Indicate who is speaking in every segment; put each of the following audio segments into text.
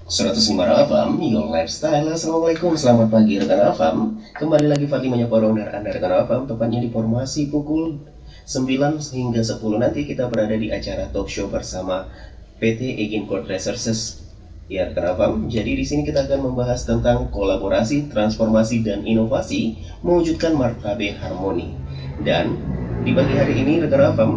Speaker 1: 105 Afam, Your Lifestyle. Assalamualaikum, selamat pagi rekan Afam. Kembali lagi Fadli menyapa Anda rekan Afam, tepatnya di formasi pukul 9 hingga 10 nanti kita berada di acara talk show bersama PT Agincourt Resources. Ya rekan Afam, jadi di sini kita akan membahas tentang kolaborasi, transformasi dan inovasi mewujudkan martabat harmoni. Dan di pagi hari ini rekan Afam,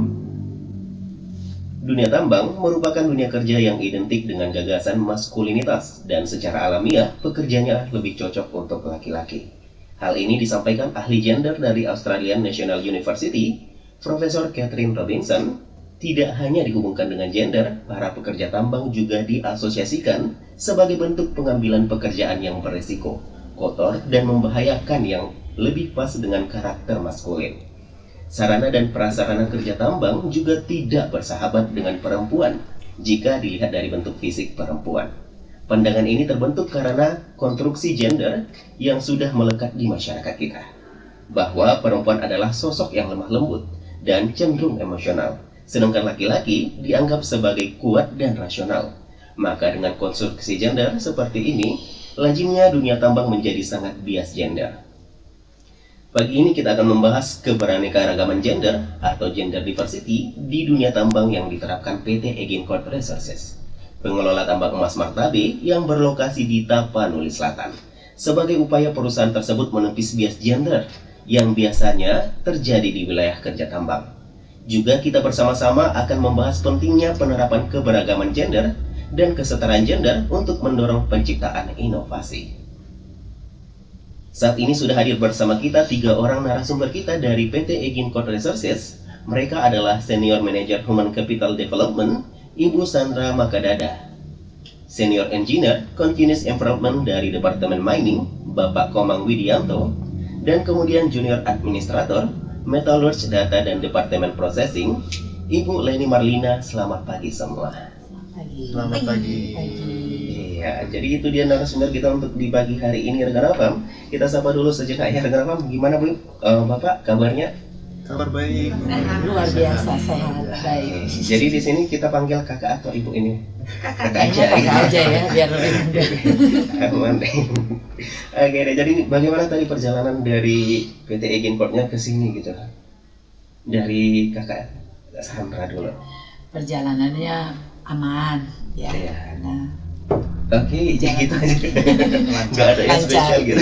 Speaker 1: dunia tambang merupakan dunia kerja yang identik dengan gagasan maskulinitas dan secara alamiah pekerjanya lebih cocok untuk laki-laki. Hal ini disampaikan ahli gender dari Australian National University, Profesor Catherine Robinson. Tidak hanya dihubungkan dengan gender, para pekerja tambang juga diasosiasikan sebagai bentuk pengambilan pekerjaan yang beresiko, kotor, dan membahayakan yang lebih pas dengan karakter maskulin. Sarana dan prasarana kerja tambang juga tidak bersahabat dengan perempuan jika dilihat dari bentuk fisik perempuan. Pandangan ini terbentuk karena konstruksi gender yang sudah melekat di masyarakat kita, bahwa perempuan adalah sosok yang lemah lembut dan cenderung emosional, sedangkan laki-laki dianggap sebagai kuat dan rasional. Maka dengan konstruksi gender seperti ini, lazimnya dunia tambang menjadi sangat bias gender. Pagi ini kita akan membahas keberaneka-ragaman gender atau gender diversity di dunia tambang yang diterapkan PT Agincourt Resources, pengelola tambang emas Martabe yang berlokasi di Tapanuli Selatan, sebagai upaya perusahaan tersebut menepis bias gender yang biasanya terjadi di wilayah kerja tambang. Juga kita bersama-sama akan membahas pentingnya penerapan keberagaman gender dan kesetaraan gender untuk mendorong penciptaan inovasi. Saat ini sudah hadir bersama kita 3 orang narasumber kita dari PT Agincourt Resources. Mereka adalah Senior Manager Human Capital Development, Ibu Sandra Makadada. Senior Engineer Continuous Improvement dari Departemen Mining, Bapak Komang Widianto. Dan kemudian Junior Administrator, Metallurgy Data dan Departemen Processing, Ibu Leni Marlina. Selamat pagi semua.
Speaker 2: Selamat pagi.
Speaker 1: Ya, jadi itu dia narasumber kita untuk di pagi hari ini rekan Afam. Kita sapa dulu sejenak ya rekan Afam. Gimana Bu? Bapak kabarnya?
Speaker 2: Kabar baik.
Speaker 3: Luar biasa sehat. Baik.
Speaker 1: Jadi di sini kita panggil kakak atau ibu ini?
Speaker 3: Kakak aja ya biar lebih mudah.
Speaker 1: Aman deh. Oke deh, jadi bagaimana tadi perjalanan dari PT Agincourt-nya ke sini gitu? Dari kakak Sandra dulu.
Speaker 3: Perjalanannya aman ya.
Speaker 1: Iya.
Speaker 3: Nah,
Speaker 1: Oke, gitu aja. Nggak ada yang
Speaker 3: Lancar.
Speaker 1: spesial gitu.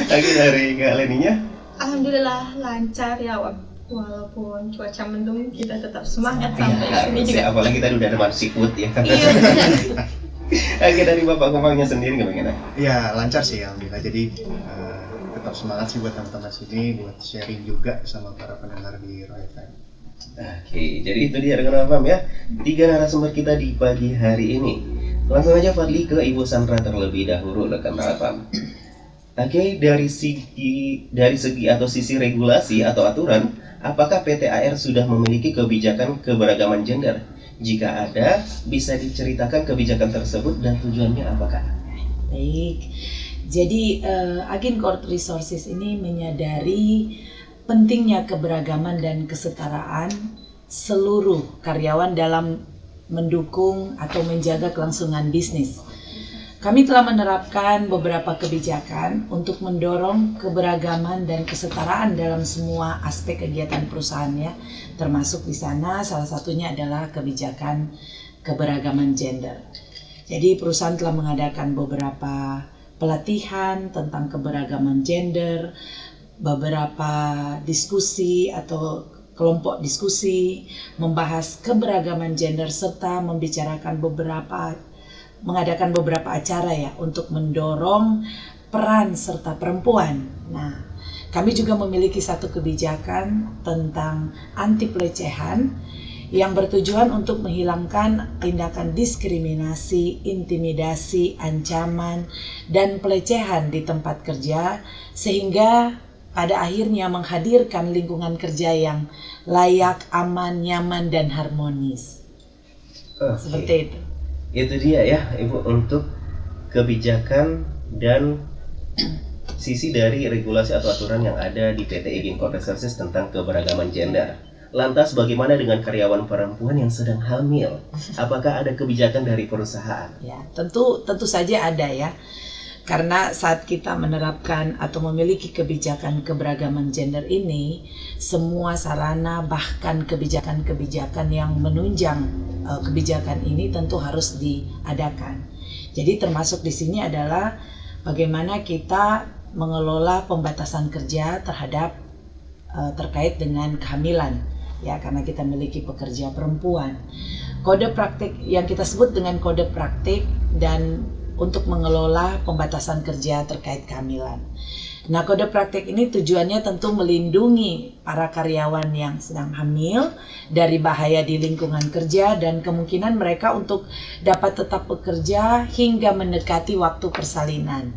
Speaker 1: Oke, dari Kak Leninya?
Speaker 4: Alhamdulillah lancar ya, walaupun cuaca mendung kita tetap semangat sampai
Speaker 1: Iya,
Speaker 4: sini
Speaker 1: harus
Speaker 4: juga.
Speaker 1: ya. Apalagi tadi udah ada marsiput ya.
Speaker 4: Iya benar.
Speaker 1: Oke, dari Bapak Komangnya sendiri gimana?
Speaker 2: Ya lancar sih alhamdulillah. Jadi tetap semangat sih buat teman-teman sini, buat sharing juga sama para pendengar di Roy FM.
Speaker 1: Oke, jadi itu dia rekan Afam ya. 3 narasumber kita di pagi hari ini. Langsung aja Fadli ke Ibu Sandra terlebih dahulu rekan Afam. Oke, dari segi atau sisi regulasi atau aturan, apakah PT AR sudah memiliki kebijakan keberagaman gender? Jika ada, bisa diceritakan kebijakan tersebut dan tujuannya apakah?
Speaker 3: baik. Jadi Agincourt Resources ini menyadari pentingnya keberagaman dan kesetaraan seluruh karyawan dalam mendukung atau menjaga kelangsungan bisnis. Kami telah menerapkan beberapa kebijakan untuk mendorong keberagaman dan kesetaraan dalam semua aspek kegiatan perusahaannya, termasuk di sana salah satunya adalah kebijakan keberagaman gender. Jadi perusahaan telah mengadakan beberapa pelatihan tentang keberagaman gender, beberapa diskusi atau kelompok diskusi membahas keberagaman gender serta mengadakan beberapa acara ya untuk mendorong peran serta perempuan. Nah, kami juga memiliki satu kebijakan tentang anti pelecehan yang bertujuan untuk menghilangkan tindakan diskriminasi, intimidasi, ancaman, dan pelecehan di tempat kerja sehingga pada akhirnya menghadirkan lingkungan kerja yang layak, aman, nyaman, dan harmonis. Seperti itu.
Speaker 1: Itu dia ya Ibu untuk kebijakan dan sisi dari regulasi atau aturan yang ada di PT Agincourt Resources tentang keberagaman gender. Lantas bagaimana dengan karyawan perempuan yang sedang hamil? Apakah ada kebijakan dari perusahaan?
Speaker 3: Ya, tentu saja ada ya. Karena saat kita menerapkan atau memiliki kebijakan keberagaman gender ini, semua sarana bahkan kebijakan-kebijakan yang menunjang kebijakan ini tentu harus diadakan. Jadi termasuk di sini adalah bagaimana kita mengelola pembatasan kerja terhadap terkait dengan kehamilan, ya, karena kita memiliki pekerja perempuan. Kode praktik yang kita sebut dengan kode praktik dan untuk mengelola pembatasan kerja terkait kehamilan. Nah, kode praktik ini tujuannya tentu melindungi para karyawan yang sedang hamil dari bahaya di lingkungan kerja dan kemungkinan mereka untuk dapat tetap bekerja hingga mendekati waktu persalinan.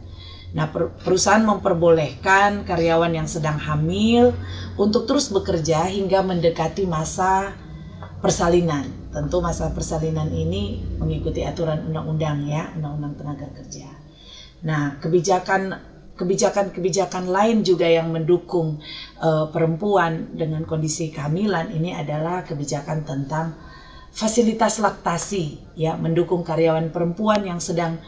Speaker 3: Nah, perusahaan memperbolehkan karyawan yang sedang hamil untuk terus bekerja hingga mendekati masa persalinan. Tentu masa persalinan ini mengikuti aturan undang-undang ya, Undang-Undang Tenaga Kerja. Nah, kebijakan lain juga yang mendukung perempuan dengan kondisi kehamilan ini adalah kebijakan tentang fasilitas laktasi, ya, mendukung karyawan perempuan yang sedang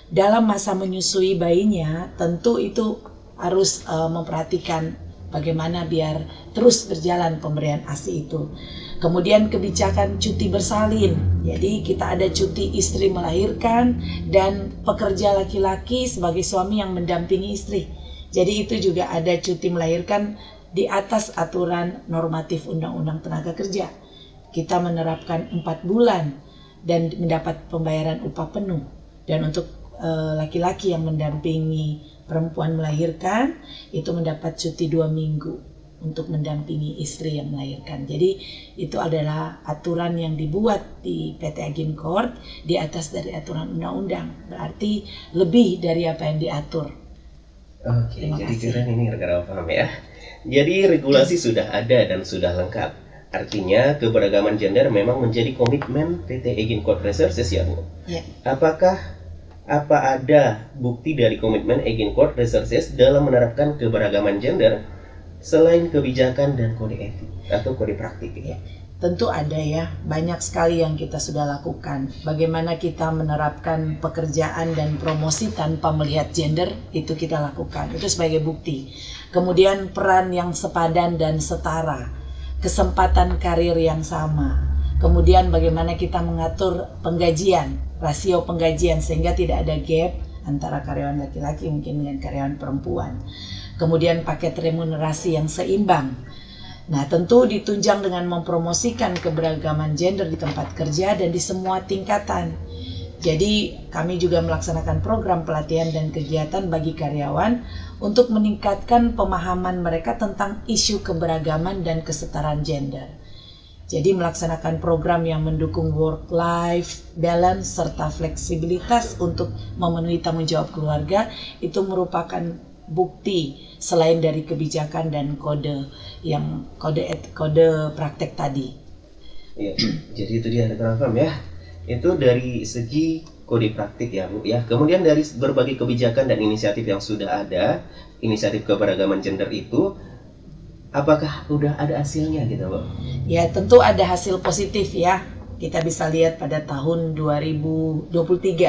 Speaker 3: dalam masa menyusui bayinya. Tentu itu harus memperhatikan bagaimana biar terus berjalan pemberian ASI itu. Kemudian kebijakan cuti bersalin, jadi kita ada cuti istri melahirkan dan pekerja laki-laki sebagai suami yang mendampingi istri. Jadi itu juga ada cuti melahirkan di atas aturan normatif Undang-Undang Tenaga Kerja. Kita menerapkan 4 bulan dan mendapat pembayaran upah penuh. Dan untuk laki-laki yang mendampingi perempuan melahirkan itu mendapat cuti 2 minggu untuk mendampingi istri yang melahirkan. Jadi itu adalah aturan yang dibuat di PT Agincourt di atas dari aturan undang-undang. Berarti lebih dari apa yang diatur.
Speaker 1: Oke, jadi keren ini rekan-rekan paham ya. Jadi regulasi sudah ada dan sudah lengkap. Artinya keberagaman gender memang menjadi komitmen PT Agincourt Resources ya Bu?
Speaker 3: Ya.
Speaker 1: Apa ada bukti dari komitmen Agincourt Resources dalam menerapkan keberagaman gender selain kebijakan dan kode etik atau kode praktik?
Speaker 3: Ya, tentu ada ya, banyak sekali yang kita sudah lakukan. Bagaimana kita menerapkan pekerjaan dan promosi tanpa melihat gender, itu kita lakukan. Itu sebagai bukti. Kemudian peran yang sepadan dan setara, kesempatan karir yang sama. Kemudian bagaimana kita mengatur penggajian, rasio penggajian sehingga tidak ada gap antara karyawan laki-laki mungkin dengan karyawan perempuan. Kemudian paket remunerasi yang seimbang. Nah, tentu ditunjang dengan mempromosikan keberagaman gender di tempat kerja dan di semua tingkatan. Jadi, kami juga melaksanakan program pelatihan dan kegiatan bagi karyawan untuk meningkatkan pemahaman mereka tentang isu keberagaman dan kesetaraan gender. Jadi, melaksanakan program yang mendukung work-life balance serta fleksibilitas untuk memenuhi tanggung jawab keluarga itu merupakan bukti selain dari kebijakan dan kode praktek tadi.
Speaker 1: Ya, jadi itu dia rekan-rekan ya. Itu dari segi kode praktik ya Bu ya. Kemudian dari berbagai kebijakan dan inisiatif yang sudah ada, inisiatif keberagaman gender itu, apakah udah ada hasilnya gitu Bu?
Speaker 3: Ya, tentu ada hasil positif ya. Kita bisa lihat pada tahun 2023,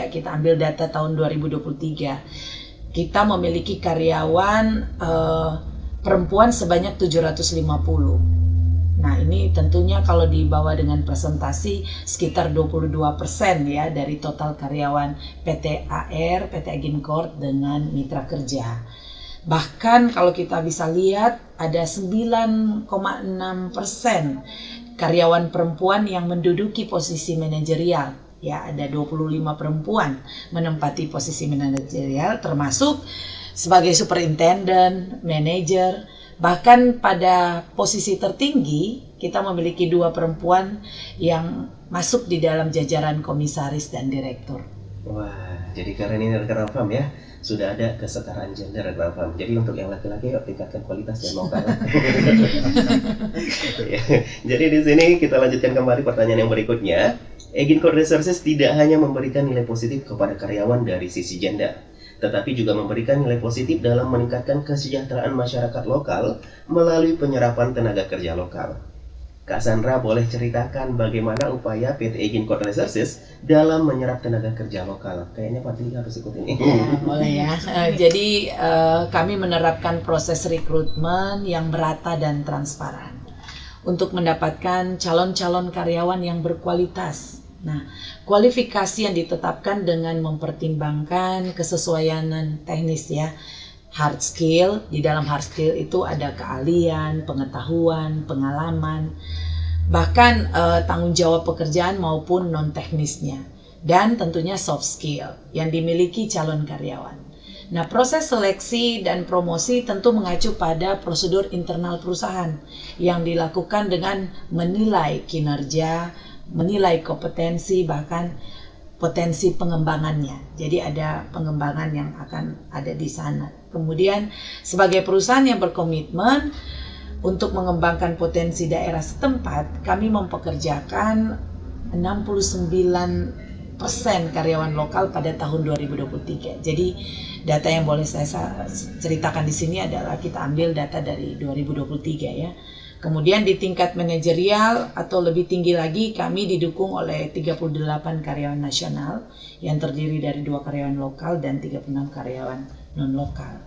Speaker 3: kita ambil data tahun 2023. Kita memiliki karyawan perempuan sebanyak 750. Nah, ini tentunya kalau dibawa dengan presentasi sekitar 22% ya dari total karyawan PT AR, PT Agincourt dengan mitra kerja. Bahkan kalau kita bisa lihat ada 9,6% karyawan perempuan yang menduduki posisi manajerial. Ya, ada 25 perempuan menempati posisi manajerial termasuk sebagai superintendent, manajer. Bahkan pada posisi tertinggi kita memiliki 2 perempuan yang masuk di dalam jajaran komisaris dan direktur.
Speaker 1: Wah, jadi karena ini rekan paham ya, sudah ada kesetaraan gender rekan paham. Jadi untuk yang laki-laki yuk tingkatkan kualitas dan mau kalah. Ya, jadi di sini kita lanjutkan kembali pertanyaan yang berikutnya. Agincourt Resources tidak hanya memberikan nilai positif kepada karyawan dari sisi gender, tetapi juga memberikan nilai positif dalam meningkatkan kesejahteraan masyarakat lokal melalui penyerapan tenaga kerja lokal. Kak Sandra boleh ceritakan bagaimana upaya PT Egin Court Resources dalam menyerap tenaga kerja lokal? Kayaknya Fadli harus ikut ini.
Speaker 3: Ya, boleh ya. Jadi kami menerapkan proses rekrutmen yang merata dan transparan untuk mendapatkan calon-calon karyawan yang berkualitas. Nah, kualifikasi yang ditetapkan dengan mempertimbangkan kesesuaian teknis ya. Hard skill, di dalam hard skill itu ada keahlian, pengetahuan, pengalaman, bahkan tanggung jawab pekerjaan maupun non-teknisnya. Dan tentunya soft skill yang dimiliki calon karyawan. Nah, proses seleksi dan promosi tentu mengacu pada prosedur internal perusahaan yang dilakukan dengan menilai kinerja, menilai kompetensi, bahkan potensi pengembangannya. Jadi ada pengembangan yang akan ada di sana. Kemudian sebagai perusahaan yang berkomitmen untuk mengembangkan potensi daerah setempat, kami mempekerjakan 69% karyawan lokal pada tahun 2023. Jadi data yang boleh saya ceritakan di sini adalah kita ambil data dari 2023 ya. Kemudian di tingkat manajerial atau lebih tinggi lagi, kami didukung oleh 38 karyawan nasional yang terdiri dari 2 karyawan lokal dan 36 karyawan non-lokal.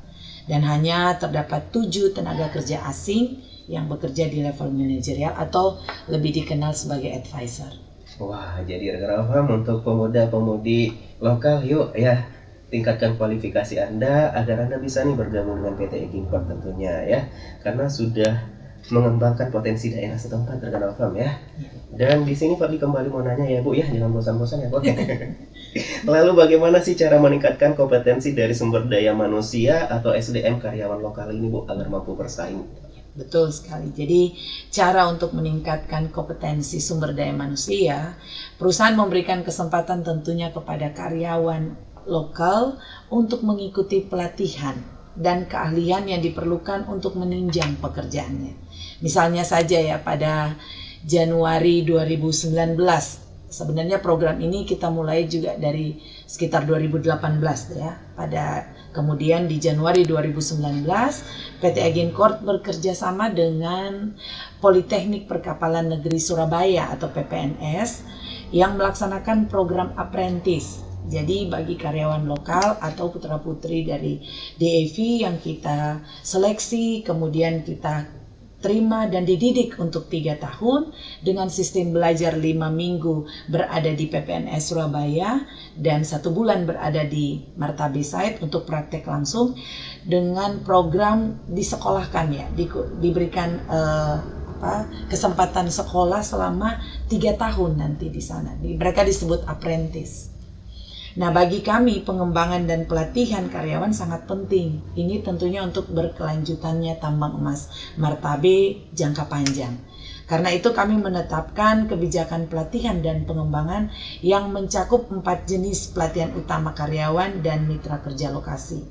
Speaker 3: Dan hanya terdapat 7 tenaga kerja asing yang bekerja di level manajerial atau lebih dikenal sebagai advisor.
Speaker 1: Wah, jadi rekan-rekan untuk pemuda-pemudi lokal, yuk ya, tingkatkan kualifikasi Anda agar Anda bisa nih bergabung dengan PT Egin Court tentunya ya. Karena sudah mengembangkan potensi daerah setempat rekan-rekan ya. Dan di sini Fadli kembali mau nanya ya Bu ya, jangan bosan-bosan ya Bu. Lalu bagaimana sih cara meningkatkan kompetensi dari sumber daya manusia atau SDM karyawan lokal ini Bu agar mampu bersaing?
Speaker 3: Betul sekali. Jadi cara untuk meningkatkan kompetensi sumber daya manusia, perusahaan memberikan kesempatan tentunya kepada karyawan lokal untuk mengikuti pelatihan dan keahlian yang diperlukan untuk menunjang pekerjaannya. Misalnya saja ya pada Januari 2019, sebenarnya program ini kita mulai juga dari sekitar 2018 ya. Kemudian di Januari 2019 PT Egin Court bekerja sama dengan Politeknik Perkapalan Negeri Surabaya atau PPNS yang melaksanakan program apprentice. Jadi bagi karyawan lokal atau putra-putri dari DAV yang kita seleksi, kemudian kita terima dan dididik untuk 3 tahun dengan sistem belajar 5 minggu berada di PPNS Surabaya dan 1 bulan berada di Martabe Site untuk praktek langsung dengan program disekolahkan ya, diberikan kesempatan sekolah selama 3 tahun nanti di sana. Mereka disebut apprentice. Nah, bagi kami pengembangan dan pelatihan karyawan sangat penting. Ini tentunya untuk berkelanjutannya tambang emas Martabe jangka panjang. Karena itu kami menetapkan kebijakan pelatihan dan pengembangan yang mencakup 4 jenis pelatihan utama karyawan dan mitra kerja lokasi,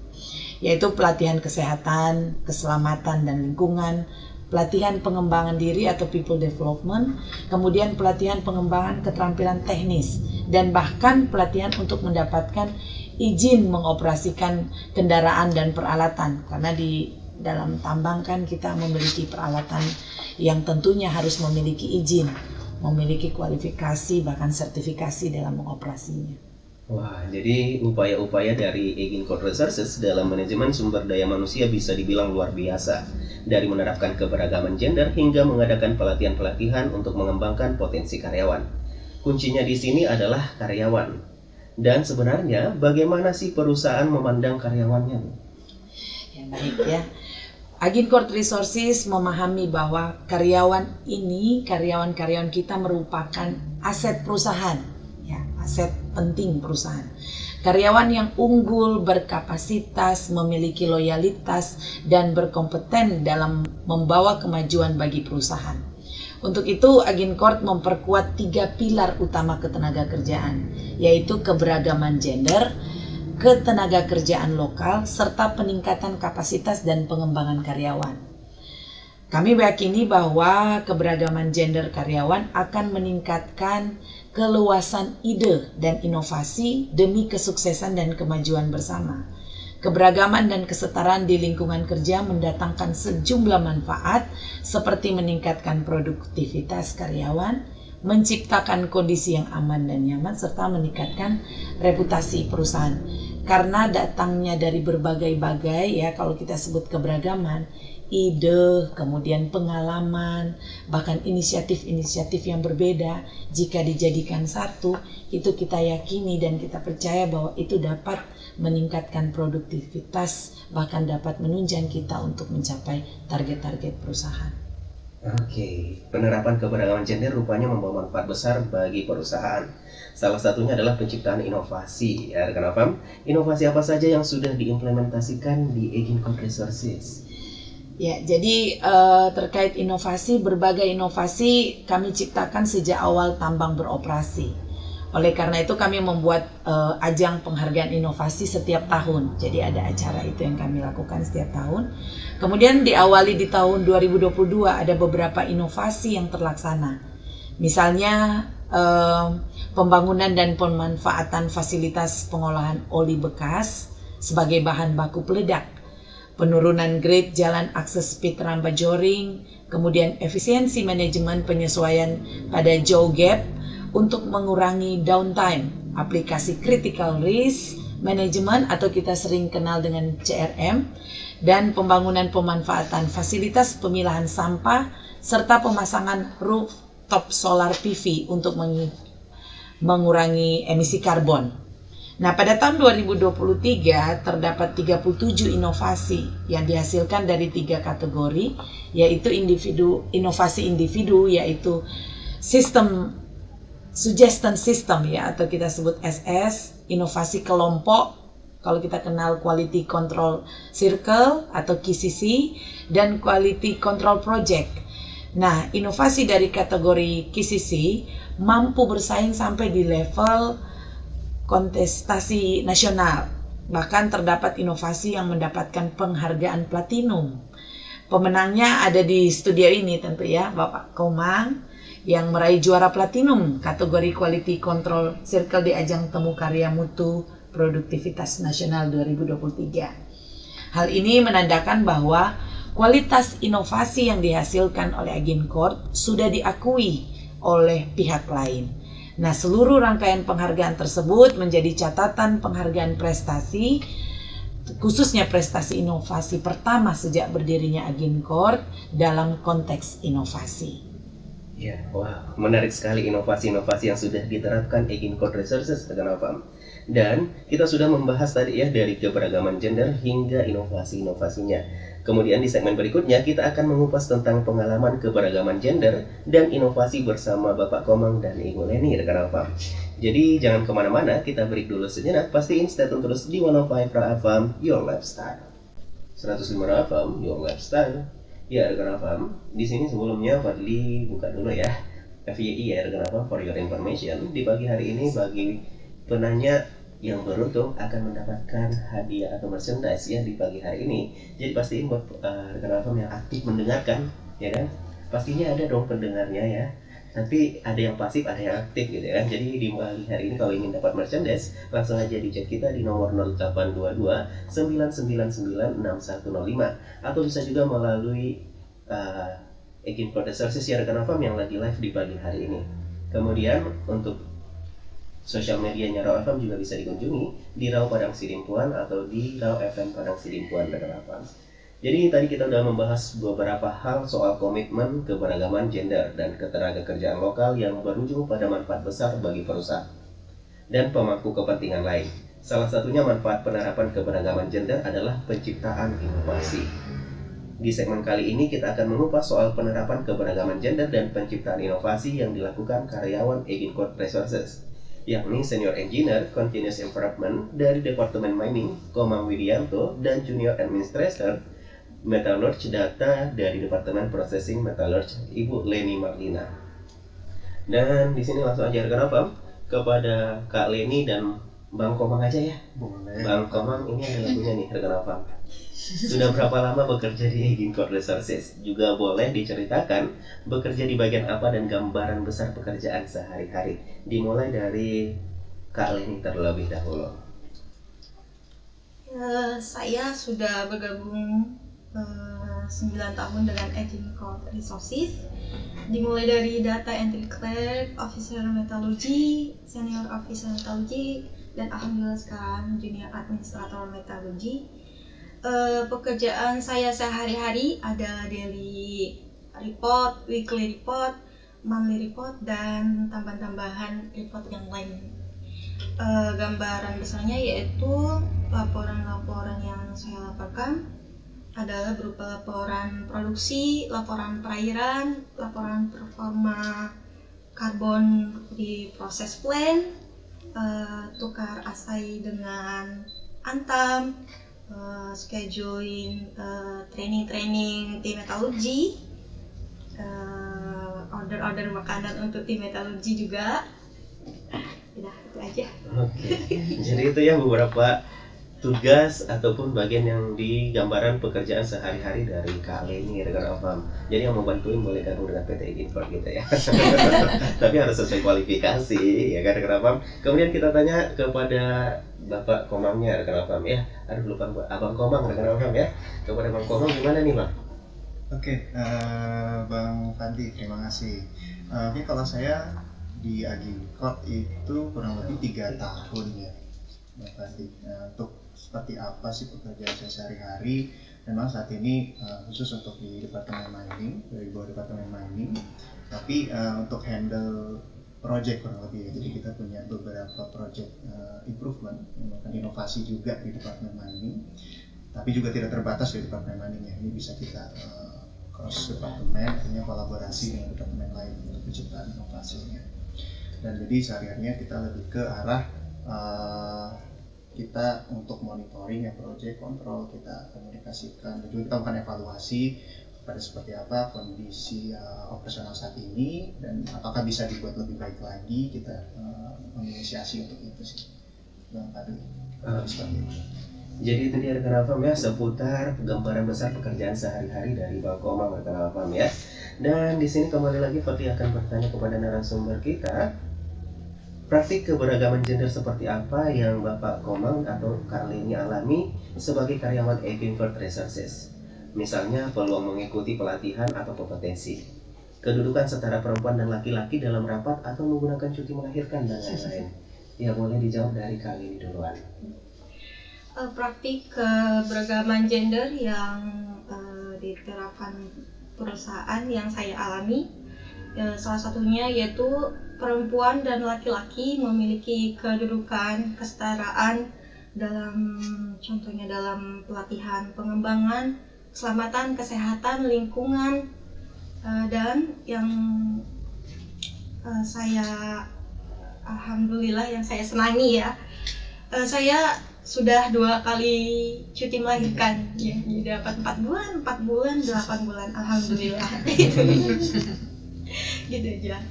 Speaker 3: yaitu pelatihan kesehatan, keselamatan dan lingkungan, pelatihan pengembangan diri atau people development, kemudian pelatihan pengembangan keterampilan teknis, dan bahkan pelatihan untuk mendapatkan izin mengoperasikan kendaraan dan peralatan. Karena di dalam tambang kan kita memiliki peralatan yang tentunya harus memiliki izin, memiliki kualifikasi bahkan sertifikasi dalam mengoperasinya.
Speaker 1: Wah, jadi upaya-upaya dari Egin Court Resources dalam manajemen sumber daya manusia bisa dibilang luar biasa. Dari menerapkan keberagaman gender hingga mengadakan pelatihan-pelatihan untuk mengembangkan potensi karyawan. Kuncinya di sini adalah karyawan. Dan sebenarnya bagaimana sih perusahaan memandang karyawannya?
Speaker 3: Ya, baik ya. Egin Court Resources memahami bahwa karyawan-karyawan kita merupakan aset perusahaan, ya, aset penting perusahaan. Karyawan yang unggul, berkapasitas, memiliki loyalitas, dan berkompeten dalam membawa kemajuan bagi perusahaan. Untuk itu, Egin Court memperkuat 3 pilar utama ketenagakerjaan, yaitu keberagaman gender, ketenagakerjaan lokal, serta peningkatan kapasitas dan pengembangan karyawan. Kami meyakini bahwa keberagaman gender karyawan akan meningkatkan keluasan ide dan inovasi demi kesuksesan dan kemajuan bersama. Keberagaman dan kesetaraan di lingkungan kerja mendatangkan sejumlah manfaat seperti meningkatkan produktivitas karyawan, menciptakan kondisi yang aman dan nyaman, serta meningkatkan reputasi perusahaan. Karena datangnya dari berbagai-bagai, ya kalau kita sebut keberagaman, ide, kemudian pengalaman, bahkan inisiatif-inisiatif yang berbeda, jika dijadikan satu, itu kita yakini dan kita percaya bahwa itu dapat meningkatkan produktivitas, bahkan dapat menunjang kita untuk mencapai target-target perusahaan.
Speaker 1: Oke, penerapan keberagaman gender rupanya membawa manfaat besar bagi perusahaan. Salah satunya adalah penciptaan inovasi. Ya, rekan Afam, inovasi apa saja yang sudah diimplementasikan di Agincourt Resources?
Speaker 3: Ya, jadi terkait inovasi, berbagai inovasi kami ciptakan sejak awal tambang beroperasi. Oleh karena itu kami membuat ajang penghargaan inovasi setiap tahun. Jadi ada acara itu yang kami lakukan setiap tahun. Kemudian diawali di tahun 2022 ada beberapa inovasi yang terlaksana. Misalnya pembangunan dan pemanfaatan fasilitas pengolahan oli bekas sebagai bahan baku peledak. Penurunan grade jalan akses speed rampa joring, kemudian efisiensi manajemen penyesuaian pada jaw gap untuk mengurangi downtime, aplikasi critical risk management atau kita sering kenal dengan CRM, dan pembangunan pemanfaatan fasilitas pemilahan sampah serta pemasangan rooftop solar PV untuk mengurangi emisi karbon. Nah, pada tahun 2023 terdapat 37 inovasi yang dihasilkan dari 3 kategori, yaitu inovasi individu, yaitu sistem suggestion system ya, atau kita sebut SS, inovasi kelompok, kalau kita kenal quality control circle atau QCC, dan quality control project. Nah, inovasi dari kategori QCC mampu bersaing sampai di level kontestasi nasional. Bahkan terdapat inovasi yang mendapatkan penghargaan platinum. Pemenangnya ada di studio ini tentu ya, Bapak Komang, yang meraih juara platinum kategori Quality Control Circle di ajang Temu Karya Mutu Produktivitas Nasional 2023. Hal ini menandakan bahwa kualitas inovasi yang dihasilkan oleh Agincourt sudah diakui oleh pihak lain. Nah, seluruh rangkaian penghargaan tersebut menjadi catatan penghargaan prestasi, khususnya prestasi inovasi pertama sejak berdirinya Agincourt dalam konteks inovasi.
Speaker 1: Ya, wah, menarik sekali inovasi-inovasi yang sudah diterapkan Agincourt Resources, rekan Afam. Dan kita sudah membahas tadi ya dari keberagaman gender hingga inovasi-inovasinya. Kemudian di segmen berikutnya kita akan mengupas tentang pengalaman keberagaman gender dan inovasi bersama Bapak Komang dan Ibu Leni, rekan Afam. Jadi jangan kemana-mana, kita break dulu sejenak. Pastiin stay tune terus di 105 Ra FM, Your Lifestyle. 105 Ra FM, Your Lifestyle. Ya, rekan Afam, di sini sebelumnya Fadli buka dulu ya. FYI ya, rekan Afam, for your information. Di pagi hari ini bagi penanya yang beruntung akan mendapatkan hadiah atau merchandise ya di pagi hari ini. Jadi pastiin buat rekan Afam yang aktif mendengarkan, ya kan? Pastinya ada dong pendengarnya ya. Tapi ada yang pasif, ada yang aktif gitu ya. Jadi di pagi hari ini kalau ingin dapat merchandise, langsung aja di chat kita di nomor 0822 999 6105 atau bisa juga melalui Agincourt Resources ya rekan Afam yang lagi live di pagi hari ini. Kemudian untuk sosial medianya Raw FM juga bisa dikunjungi di Raw Padang Sidimpuan atau di Raw FM Padang Sidimpuan rekan Afam. Jadi tadi kita sudah membahas beberapa hal soal komitmen keberagaman gender dan ketenagakerjaan lokal yang berujung pada manfaat besar bagi perusahaan dan pemangku kepentingan lain. Salah satunya manfaat penerapan keberagaman gender adalah penciptaan inovasi. Di segmen kali ini kita akan mengupas soal penerapan keberagaman gender dan penciptaan inovasi yang dilakukan karyawan Agincourt Resources, yakni Senior Engineer Continuous Improvement dari Departemen Mining, Komang Widianto, dan Junior Administrator Metallurgy Data dari Departemen Processing Metallurgy, Ibu Leni Marlina. Dan di sini langsung aja rekan Afam kepada Kak Leni dan Bang Komang aja ya.
Speaker 2: Boleh.
Speaker 1: Bang Komang, ini ada lagunya nih rekan Afam. Sudah berapa lama bekerja di Agincourt Resources? Juga boleh diceritakan bekerja di bagian apa dan gambaran besar pekerjaan sehari-hari. Dimulai dari Kak Leni terlebih dahulu.
Speaker 4: Saya sudah bergabung 9 tahun dengan Agent Code Resources, dimulai dari Data Entry Clerk, Officer Metallurgy, Senior Officer Metallurgy, dan alhamdulillah sekarang Junior Administrator Metallurgy. Pekerjaan saya sehari-hari ada daily report, weekly report, monthly report, dan tambahan-tambahan report yang lain. Gambaran besarnya yaitu laporan-laporan yang saya laporkan adalah berupa laporan produksi, laporan perairan, laporan performa karbon di proses plant, tukar asai dengan Antam, scheduling training-training tim metalurgi, order-order makanan untuk tim metalurgi juga. Udah, itu aja.
Speaker 1: Oke. Jadi itu ya beberapa tugas ataupun bagian yang di gambaran pekerjaan sehari-hari dari Kak Leni rekan Afam. Jadi yang mau bantuin boleh gabung dengan PT Import gitu ya. Tapi harus sesuai kualifikasi ya kan rekan Afam. Kemudian kita tanya kepada Bapak Komangnya rekan Afam ya. Aduh lupa Abang Komang rekan Afam ya. Kepada Bang Komang gimana nih Bang?
Speaker 2: Oke, Bang Fandi, terima kasih. Oke, kalau saya di Agilcot itu kurang lebih 3 tahun ya, Bang Fandi. Untuk seperti apa sih pekerjaan saya sehari-hari? Memang saat ini khusus untuk di Departemen Mining, dari bawah Departemen Mining. Tapi untuk handle project kurang lebih ya. Jadi kita punya beberapa project improvement, melakukan inovasi juga di Departemen Mining. Tapi juga tidak terbatas di Departemen Mining ya. Ini bisa kita cross departemen, artinya kolaborasi dengan departemen lain untuk penciptaan inovasinya. Dan jadi sehari-harinya kita lebih ke arah kita untuk monitoring ya project, kontrol, kita komunikasikan, dan juga kita melakukan evaluasi pada seperti apa kondisi operasional saat ini dan apakah bisa dibuat lebih baik lagi. Kita menginisiasi untuk itu sih, Bang Fadli. Seperti itu.
Speaker 1: Jadi itu dia rekan Afam ya, seputar gambaran besar pekerjaan sehari-hari dari Bang Komang rekan Afam ya. Dan di sini kembali lagi Fadli akan bertanya kepada narasumber kita, praktik keberagaman gender seperti apa yang Bapak Komang atau Kak Leni alami sebagai karyawan Agilcot Resources? Misalnya peluang mengikuti pelatihan atau kompetensi, kedudukan setara perempuan dan laki-laki dalam rapat atau menggunakan cuti melahirkan dan lain-lain. Ya boleh dijawab dari Kak Leni duluan.
Speaker 4: Praktik keberagaman gender yang diterapkan perusahaan yang saya alami, salah satunya yaitu perempuan dan laki-laki memiliki kedudukan kesetaraan dalam, contohnya dalam pelatihan pengembangan, keselamatan, kesehatan, lingkungan, dan yang saya alhamdulillah yang saya senangi ya, saya sudah 2 kali cuti melahirkan ya, jadi dapat 4 bulan, 8 bulan, alhamdulillah. Gitu aja.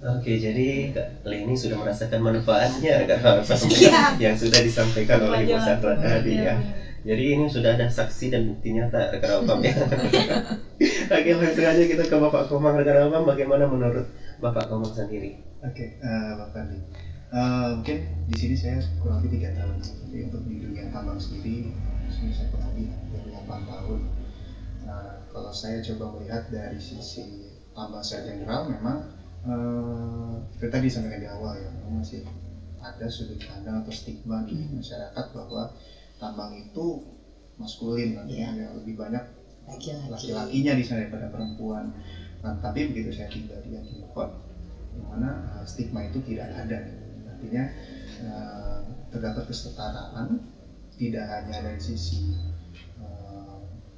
Speaker 1: Oke, jadi Kak Leni sudah merasakan manfaatnya kan yang sudah disampaikan oleh Ibu Satwa tadi ya. Jadi ini sudah ada saksi dan bukti nyata rekan Afam ya. Oke, langsung aja kita ke Bapak Komang rekan Afam. Bagaimana menurut Bapak Komang sendiri?
Speaker 2: Oke, Bapak Fandi. Mungkin di sini saya kurang lebih 3 tahun. Jadi untuk di dunia tambang sendiri, saya kurang lebih 8 tahun. Kalau saya coba melihat dari sisi tambang secara general, memang itu tadi disampaikan di awal ya, memang masih ada sudut pandang atau stigma di masyarakat bahwa tambang itu maskulin, ya, lebih banyak laki-lakinya di sana daripada perempuan. Nah, tapi begitu saya tiba di Agilcot, di mana stigma itu tidak ada. Artinya terdapat kesetaraan, tidak hanya dari sisi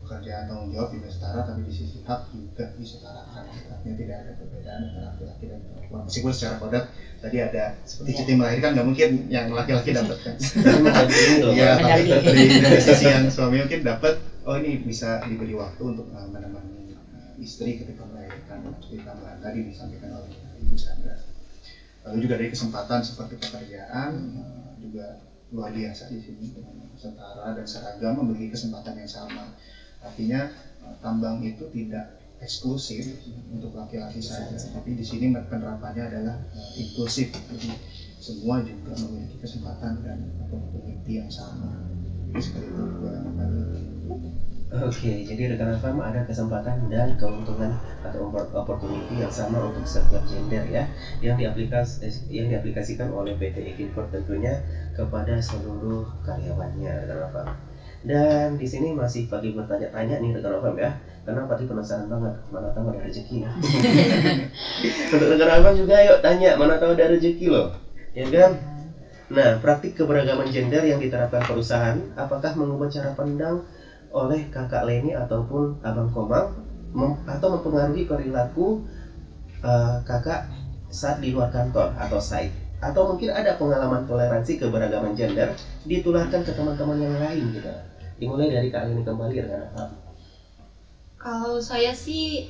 Speaker 2: pekerjaan tanggung jawab juga setara, tapi di sisi hak juga disetarakan. Artinya tidak ada perbedaan antara laki-laki dan perempuan. Meskipun secara kodrat tadi ada seperti cuti melahirkan, nggak mungkin yang laki-laki dapat kan. Ya, tapi dari sisi yang suami mungkin dapat, oh ini bisa diberi waktu untuk menemani istri ketika melahirkan, seperti tambahan tadi disampaikan oleh Ibu Sandra. Lalu juga dari kesempatan seperti pekerjaan juga luar biasa di sini, setara dan seragam, memiliki kesempatan yang sama. Artinya tambang itu tidak eksklusif untuk laki-laki saja, tapi di sini penerapannya adalah inklusif. Jadi semua juga memiliki kesempatan dan opportunity yang sama. Jadi seperti itu Bang Fandi.
Speaker 1: Oke, jadi rekan Afam ada kesempatan dan keuntungan atau opportunity yang sama untuk setiap gender ya, yang diaplikasikan oleh PT Ekinfor tentunya kepada seluruh karyawannya rekan Afam. Dan di sini masih Fadli bertanya-tanya nih rekan Afam ya, karena Fadli penasaran banget mana tahu ada rezeki ya. Untuk rekan Afam juga yuk tanya, mana tahu ada rezeki loh, ya kan? Nah, praktik keberagaman gender yang diterapkan perusahaan, apakah mengubah cara pandang oleh kakak Leni ataupun abang Komang atau mempengaruhi perilaku kakak saat di luar kantor atau site, atau mungkin ada pengalaman toleransi keberagaman gender ditularkan ke teman-teman yang lain gitu. Dimulai dari Kak Leni kembali dengan apa?
Speaker 4: Kalau saya sih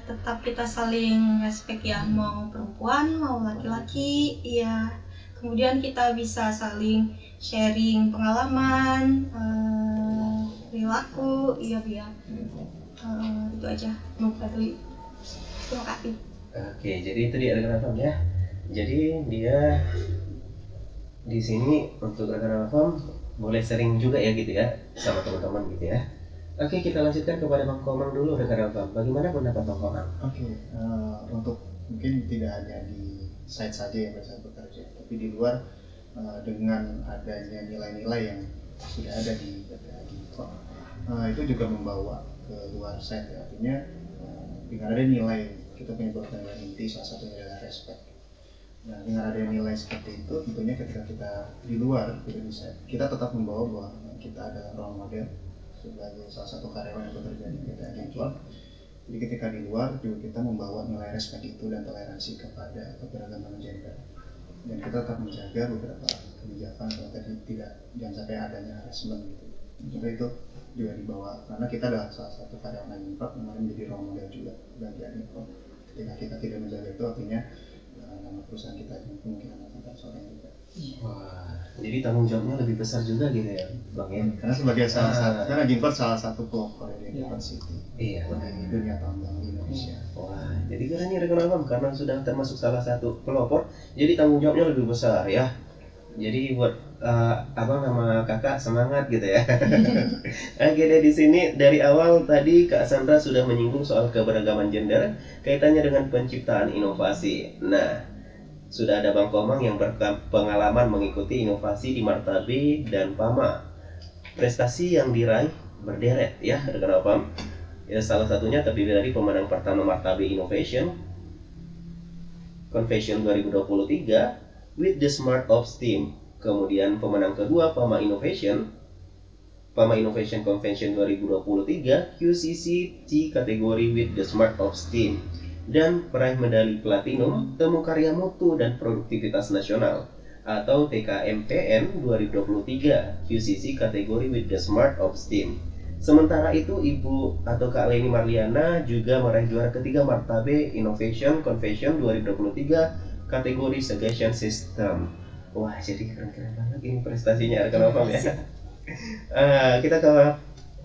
Speaker 4: tetap kita saling respect ya, mau perempuan mau laki-laki ya. Kemudian kita bisa saling sharing pengalaman, perilaku, iya biar itu aja. Terima kasih.
Speaker 1: Oke, jadi itu dia rekan Afam ya. Jadi dia di sini untuk rekan Afam boleh sering juga ya gitu ya sama teman-teman gitu ya. Oke, kita lanjutkan kepada Bang Komang dulu rekan Afam. Bagaimana pendapat Bang Komang?
Speaker 2: Oke, untuk mungkin tidak hanya di site saja yang saya bekerja, tapi di luar dengan adanya nilai-nilai yang sudah ada di Ekinfor, itu juga membawa ke luar site ya. Artinya dengan ada nilai, kita punya beberapa nilai inti, salah satunya adalah respect. Nah, dengan ada nilai seperti itu, tentunya ketika kita di luar kita tetap membawa bahwa kita adalah role model sebagai salah satu karyawan yang bekerja di PT Ekinfor. Jadi ketika di luar juga kita membawa nilai respect itu dan toleransi kepada keberagaman gender. Dan kita tetap menjaga beberapa kebijakan kalau tadi jangan sampai adanya harassment gitu. Juga itu juga dibawa karena kita adalah salah satu karyawan Ekinfor yang menjadi role model juga bagi Ekinfor. Ketika kita tidak menjaga itu, artinya nama perusahaan kita kemungkinan akan tercoreng juga.
Speaker 1: Wah, jadi tanggung jawabnya lebih besar juga gitu ya, Bang ya.
Speaker 2: Karena sebagai salah satu, karena Ekinfor salah satu pelopor di University.
Speaker 1: Iya,
Speaker 2: di dunia tambang di Indonesia.
Speaker 1: Wah, jadi keren nih rekan Afam karena sudah termasuk salah satu pelopor, jadi tanggung jawabnya lebih besar ya. Jadi buat abang sama kakak semangat gitu ya. Oke deh, di sini dari awal tadi Kak Sandra sudah menyinggung soal keberagaman gender kaitannya dengan penciptaan inovasi. Nah, sudah ada Bang Komang yang berpengalaman mengikuti inovasi di Martabe dan Pama. Prestasi yang diraih berderet ya rekan Afam. Ya, salah satunya terdiri dari pemenang pertama Martabe Innovation Convention 2023 with the Smart of STEAM. Kemudian pemenang kedua Pama Innovation Convention 2023 QCCT kategori with the Smart of STEAM, dan peraih medali platinum Temu Karya Mutu dan Produktivitas Nasional atau TKMPN 2023 QCC kategori with the Smart of STEAM. Sementara itu, Ibu atau Kak Leni Marliana juga meraih juara ketiga Martabe Innovation Convention 2023 kategori Suggestion System. Wah, jadi keren-keren banget ini prestasinya rekan Afam ya. Kita ke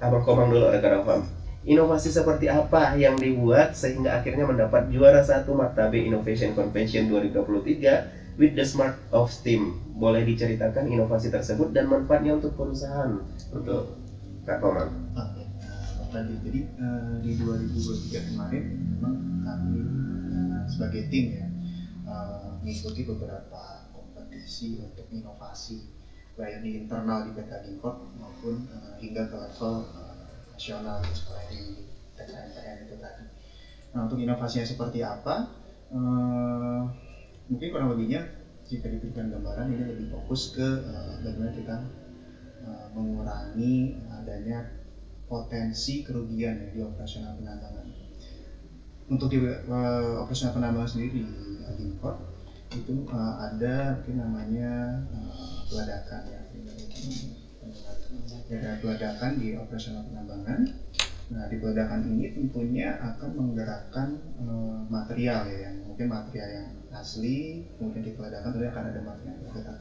Speaker 1: Abang Komang dulu rekan Afam. Inovasi seperti apa yang dibuat sehingga akhirnya mendapat juara satu Martabe Innovation Convention 2023 with the Smart of STEAM? Boleh diceritakan inovasi tersebut dan manfaatnya untuk perusahaan untuk Kak Komang?
Speaker 2: Oke, tadi jadi di 2023 kemarin memang kami sebagai tim ya mengikuti beberapa kompetisi untuk inovasi baik di internal di PT Ekinfor maupun hingga ke level nasional seperti di TKMPN itu tadi. Nah, untuk inovasinya seperti apa? Mungkin kurang lebihnya jika diberikan gambaran ini lebih fokus ke bagaimana kita mengurangi adanya potensi kerugian ya, di operasional penambangan. Untuk di operasional penambangan sendiri di Ekinfor itu ada mungkin namanya peledakan ya, ada peledakan di operasional penambangan. Nah, di peledakan ini tentunya akan menggerakkan material ya, yang mungkin material yang asli, kemudian di peledakan tentunya akan ada material yang bergerak.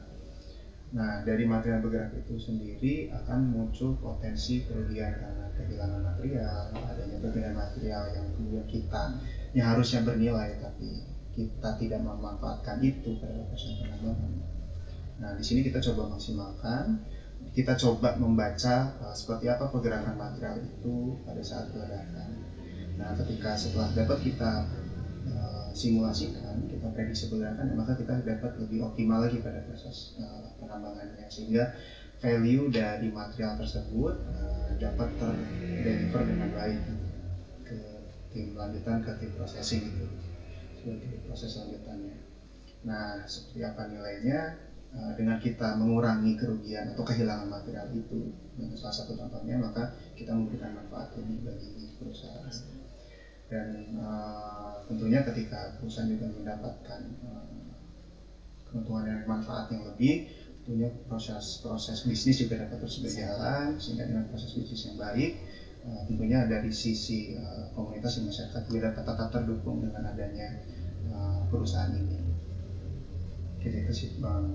Speaker 2: Nah, dari material bergerak itu sendiri akan muncul potensi kerugian karena kehilangan material, adanya perpindahan material yang kemudian yang harusnya bernilai tapi kita tidak memanfaatkan itu pada operasional penambangan. Nah, di sini kita coba maksimalkan kita coba membaca seperti apa pergerakan material itu pada saat ledakan. Nah, ketika setelah dapat kita simulasikan, kita prediksi pergerakan, maka kita dapat lebih optimal lagi pada proses penambangannya, sehingga value dari material tersebut dapat terdeliver dengan baik ke tim lanjutan, ke tim processing itu sebagai proses lanjutannya. Nah, seperti apa nilainya? Dengan kita mengurangi kerugian atau kehilangan material itu, salah satu contohnya, maka kita memberikan manfaat lebih bagi perusahaan. Dan tentunya ketika perusahaan juga mendapatkan keuntungan dan manfaat yang lebih, tentunya proses bisnis juga dapat terus berjalan, sehingga dengan proses bisnis yang baik, tentunya dari sisi komunitas dan masyarakat juga dapat tetap terdukung dengan adanya perusahaan ini. Jadi itu sih Bang.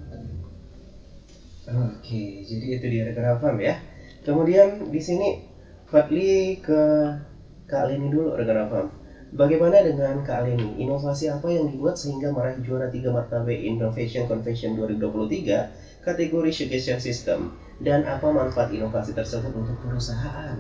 Speaker 1: Oke, jadi itu dia rekan Afam ya. Kemudian di sini Fadli ke Kak Leni dulu rekan Afam. Bagaimana dengan Kak Leni? Inovasi apa yang dibuat sehingga meraih juara 3 Martabe Innovation Convention 2023 kategori Suggestion System, dan apa manfaat inovasi tersebut untuk perusahaan?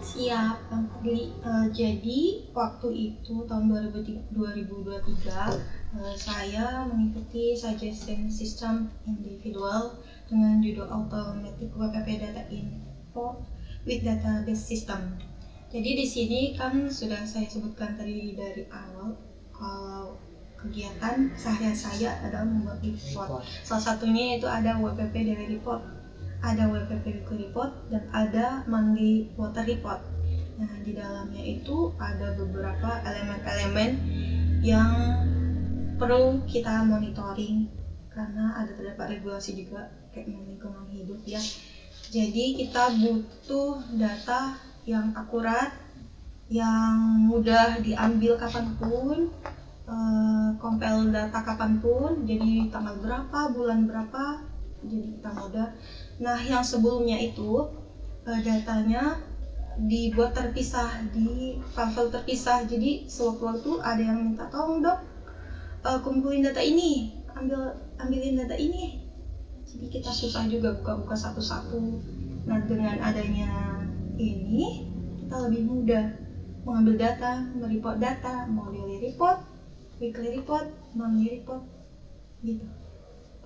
Speaker 4: Siap, Bang Fadli. Jadi waktu itu tahun 2023 saya mengikuti Suggestion System Individual dengan judul Automatic WPP Data Import with Database System. Jadi di sini kan sudah saya sebutkan tadi dari awal, kalau kegiatan seharian saya adalah membuat report. Salah satunya itu ada WPP Daily Report, ada WPP Weekly Report, dan ada Monthly Water Report. Nah, di dalamnya itu ada beberapa elemen-elemen yang perlu kita monitoring karena ada terdapat regulasi juga kayak lingkungan hidup ya. Jadi kita butuh data yang akurat, yang mudah diambil kapanpun, compile data kapanpun, jadi tanggal berapa, bulan berapa, jadi kita mudah. Nah, yang sebelumnya itu datanya dibuat terpisah, di file terpisah. Jadi sewaktu-waktu ada yang minta, tolong dok, kumpulin data ini, ambilin data ini. Jadi kita susah juga buka-buka satu-satu. Nah, dengan adanya ini kita lebih mudah mengambil data, mereport data, mau daily report, weekly report, monthly report, gitu.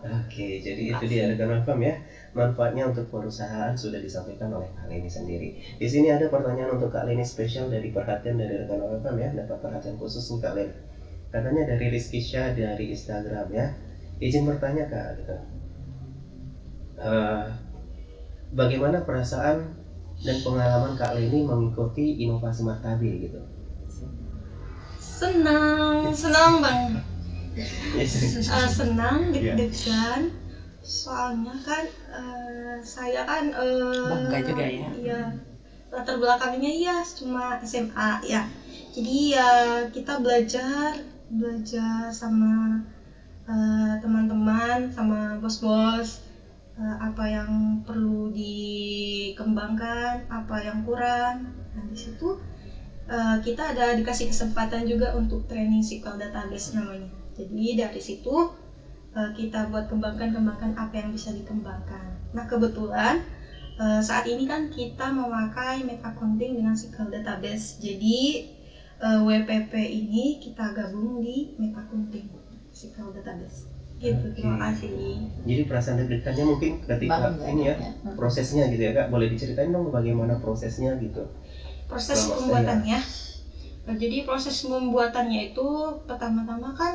Speaker 1: Oke, jadi itu dia rekan Afam ya. Manfaatnya untuk perusahaan sudah disampaikan oleh Kak Leni sendiri. Di sini ada pertanyaan untuk Kak Leni spesial dari perhatian dari rekan Afam ya, dapat perhatian khusus nih Kak Leni. Katanya dari Rizky Syah dari Instagram ya. Izin bertanya Kak, gitu. Bagaimana perasaan dan pengalaman Kak Leni mengikuti inovasi Martabe gitu?
Speaker 4: Senang Bang. Senang, deg-degan. Soalnya kan saya kan
Speaker 3: bangga juga ya.
Speaker 4: Iya, latar belakangnya ya cuma SMA ya. Jadi ya kita belajar sama teman-teman, sama bos-bos, apa yang perlu dikembangkan, apa yang kurang. Nah, di situ kita ada dikasih kesempatan juga untuk training SQL database namanya. Jadi dari situ kita buat kembangkan apa yang bisa dikembangkan. Nah, kebetulan saat ini kan kita memakai Make Accounting dengan SQL database. Jadi WPP ini kita gabung di Make Accounting SQL database. Gitu, terima kasih.
Speaker 1: Jadi perasaan deg-degannya mungkin ketika
Speaker 3: Bangga,
Speaker 1: ini ya, prosesnya gitu ya Kak. Boleh diceritain dong bagaimana prosesnya gitu?
Speaker 4: Proses pembuatannya. Jadi proses pembuatannya itu pertama-tama kan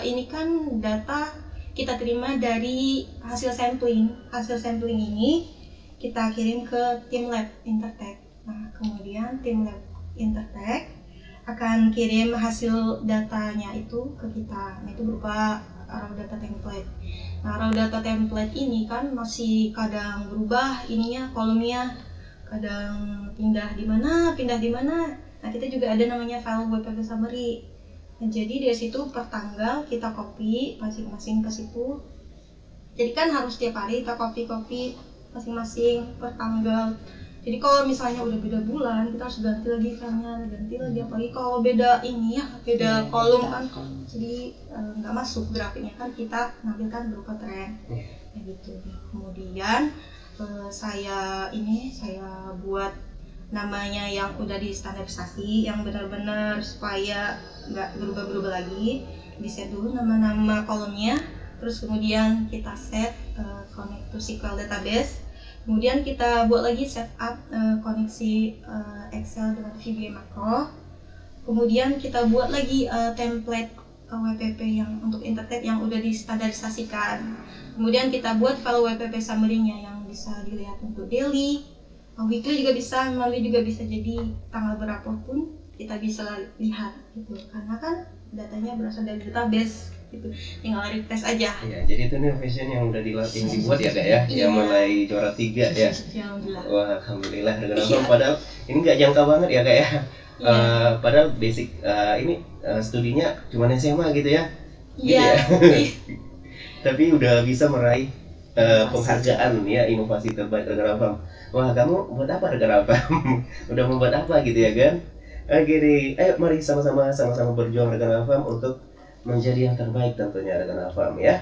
Speaker 4: ini kan data kita terima dari hasil sampling. Hasil sampling ini kita kirim ke tim lab Intertek. Nah, kemudian tim lab Intertek akan kirim hasil datanya itu ke kita. Nah, itu berupa raw data template. Nah, raw data template ini kan masih kadang berubah ininya, kolomnya, kadang pindah di mana. Nah, kita juga ada namanya file WPP summary. Nah, jadi dari situ per tanggal kita copy masing-masing ke situ. Jadi kan harus tiap hari kita copy masing-masing per tanggal. Jadi kalau misalnya udah beda bulan, kita harus ganti lagi filenya, apalagi kalau beda ini ya, beda kolom kan. Jadi nggak masuk grafiknya kan, kita nampilkan berupa tren. kayak gitu. Kemudian saya buat namanya yang udah distandarisasi, yang benar-benar supaya nggak berubah-berubah lagi. Di set dulu nama-nama kolomnya, terus kemudian kita set connect to SQL database. Kemudian kita buat lagi setup koneksi Excel dengan VBA makro. Kemudian kita buat lagi template WPP yang untuk internet yang udah distandarisasikan. Kemudian kita buat file WPP summary-nya yang bisa dilihat untuk daily, weekly juga bisa, monthly juga bisa, jadi tanggal berapapun kita bisa lihat gitu. Karena kan datanya berasal dari database gitu, tinggal refresh aja.
Speaker 1: Iya, jadi itu nih fashion yang udah dibuat ya Kak ya, yang mulai juara 3 ya.
Speaker 4: Alhamdulillah.
Speaker 1: Wah, alhamdulillah. Padahal ini nggak jangka banget ya Kak ya. Padahal basic studinya cuma SMA gitu ya.
Speaker 4: Iya.
Speaker 1: Tapi udah bisa meraih penghargaan ya, inovasi terbaik Rekan Afam. Wah, kamu buat apa Rekan Afam? Udah membuat apa gitu ya kan? Oke deh, ayo mari sama-sama berjuang Rekan Afam untuk menjadi yang terbaik tentunya Rekan Afam ya.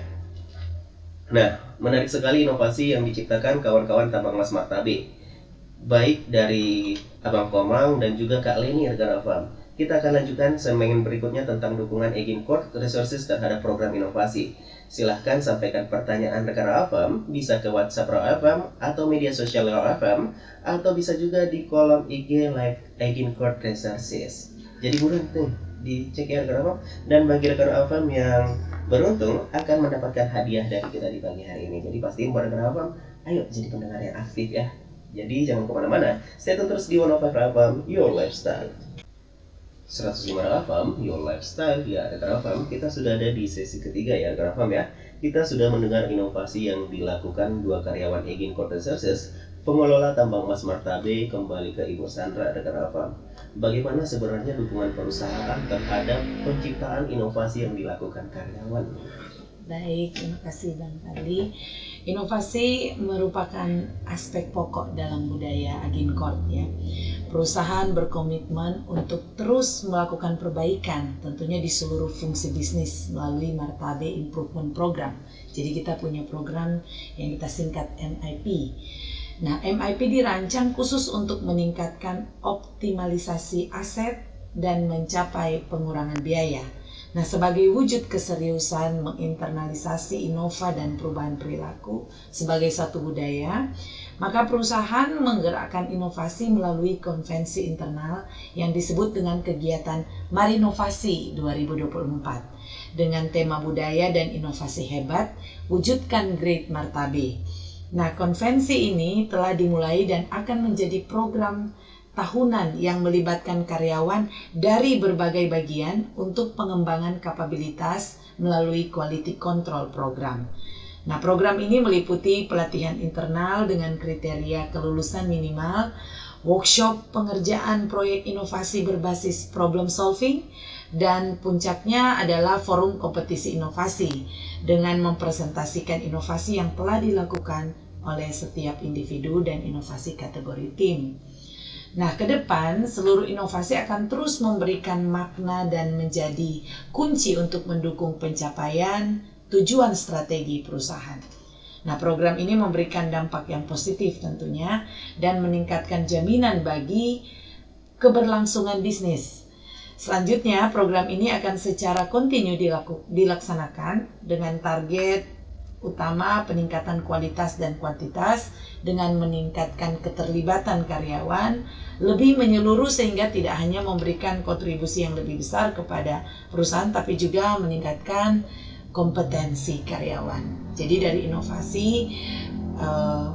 Speaker 1: Nah, menarik sekali inovasi yang diciptakan kawan-kawan tambang emas Martabe, baik dari Abang Komang dan juga Kak Leni Rekan Afam. Kita akan lanjutkan segmen berikutnya tentang dukungan Egincord Resources terhadap program inovasi. Silahkan sampaikan pertanyaan Rekan Afam, bisa ke WhatsApp Raw FM atau media sosial Raw FM, atau bisa juga di kolom IG Live Egincord Resources. Jadi buruan tuh dicek ya Rekan Afam. Dan bagi Rekan Afam yang beruntung akan mendapatkan hadiah dari kita di pagi hari ini. Jadi pastiin buat Rekan Afam, ayo jadi pendengar yang aktif ya. Jadi jangan kemana-mana, stay tune terus di 105 FM, Your Lifestyle. 105 FM, Your Lifestyle ya Rekan Afam. Kita sudah ada di sesi ketiga ya Rekan Afam ya. Kita sudah mendengar inovasi yang dilakukan dua karyawan Egincord Resources, pengelola tambang emas Martabe, kembali ke Ibu Sandra Rekan Afam. Bagaimana sebenarnya dukungan perusahaan terhadap penciptaan inovasi yang dilakukan karyawan?
Speaker 3: Baik, terima kasih Bang Fadli. Inovasi merupakan aspek pokok dalam budaya Egincord ya. Perusahaan berkomitmen untuk terus melakukan perbaikan tentunya di seluruh fungsi bisnis melalui Martabe Improvement Program. Jadi kita punya program yang kita singkat MIP. Nah, MIP dirancang khusus untuk meningkatkan optimalisasi aset dan mencapai pengurangan biaya. Nah, sebagai wujud keseriusan menginternalisasi innova dan perubahan perilaku sebagai satu budaya, maka perusahaan menggerakkan inovasi melalui konvensi internal yang disebut dengan kegiatan Marinovasi 2024 dengan tema budaya dan inovasi hebat, wujudkan Great Martabe. Nah, konvensi ini telah dimulai dan akan menjadi program tahunan yang melibatkan karyawan dari berbagai bagian untuk pengembangan kapabilitas melalui quality control program. Nah, program ini meliputi pelatihan internal dengan kriteria kelulusan minimal, workshop pengerjaan proyek inovasi berbasis problem solving, dan puncaknya adalah forum kompetisi inovasi dengan mempresentasikan inovasi yang telah dilakukan oleh setiap individu dan inovasi kategori tim. Nah, ke depan seluruh inovasi akan terus memberikan makna dan menjadi kunci untuk mendukung pencapaian tujuan strategi perusahaan. Nah, program ini memberikan dampak yang positif tentunya dan meningkatkan jaminan bagi keberlangsungan bisnis. Selanjutnya, program ini akan secara kontinu dilaksanakan dengan target utama peningkatan kualitas dan kuantitas dengan meningkatkan keterlibatan karyawan lebih menyeluruh sehingga tidak hanya memberikan kontribusi yang lebih besar kepada perusahaan tapi juga meningkatkan kompetensi karyawan. Jadi dari inovasi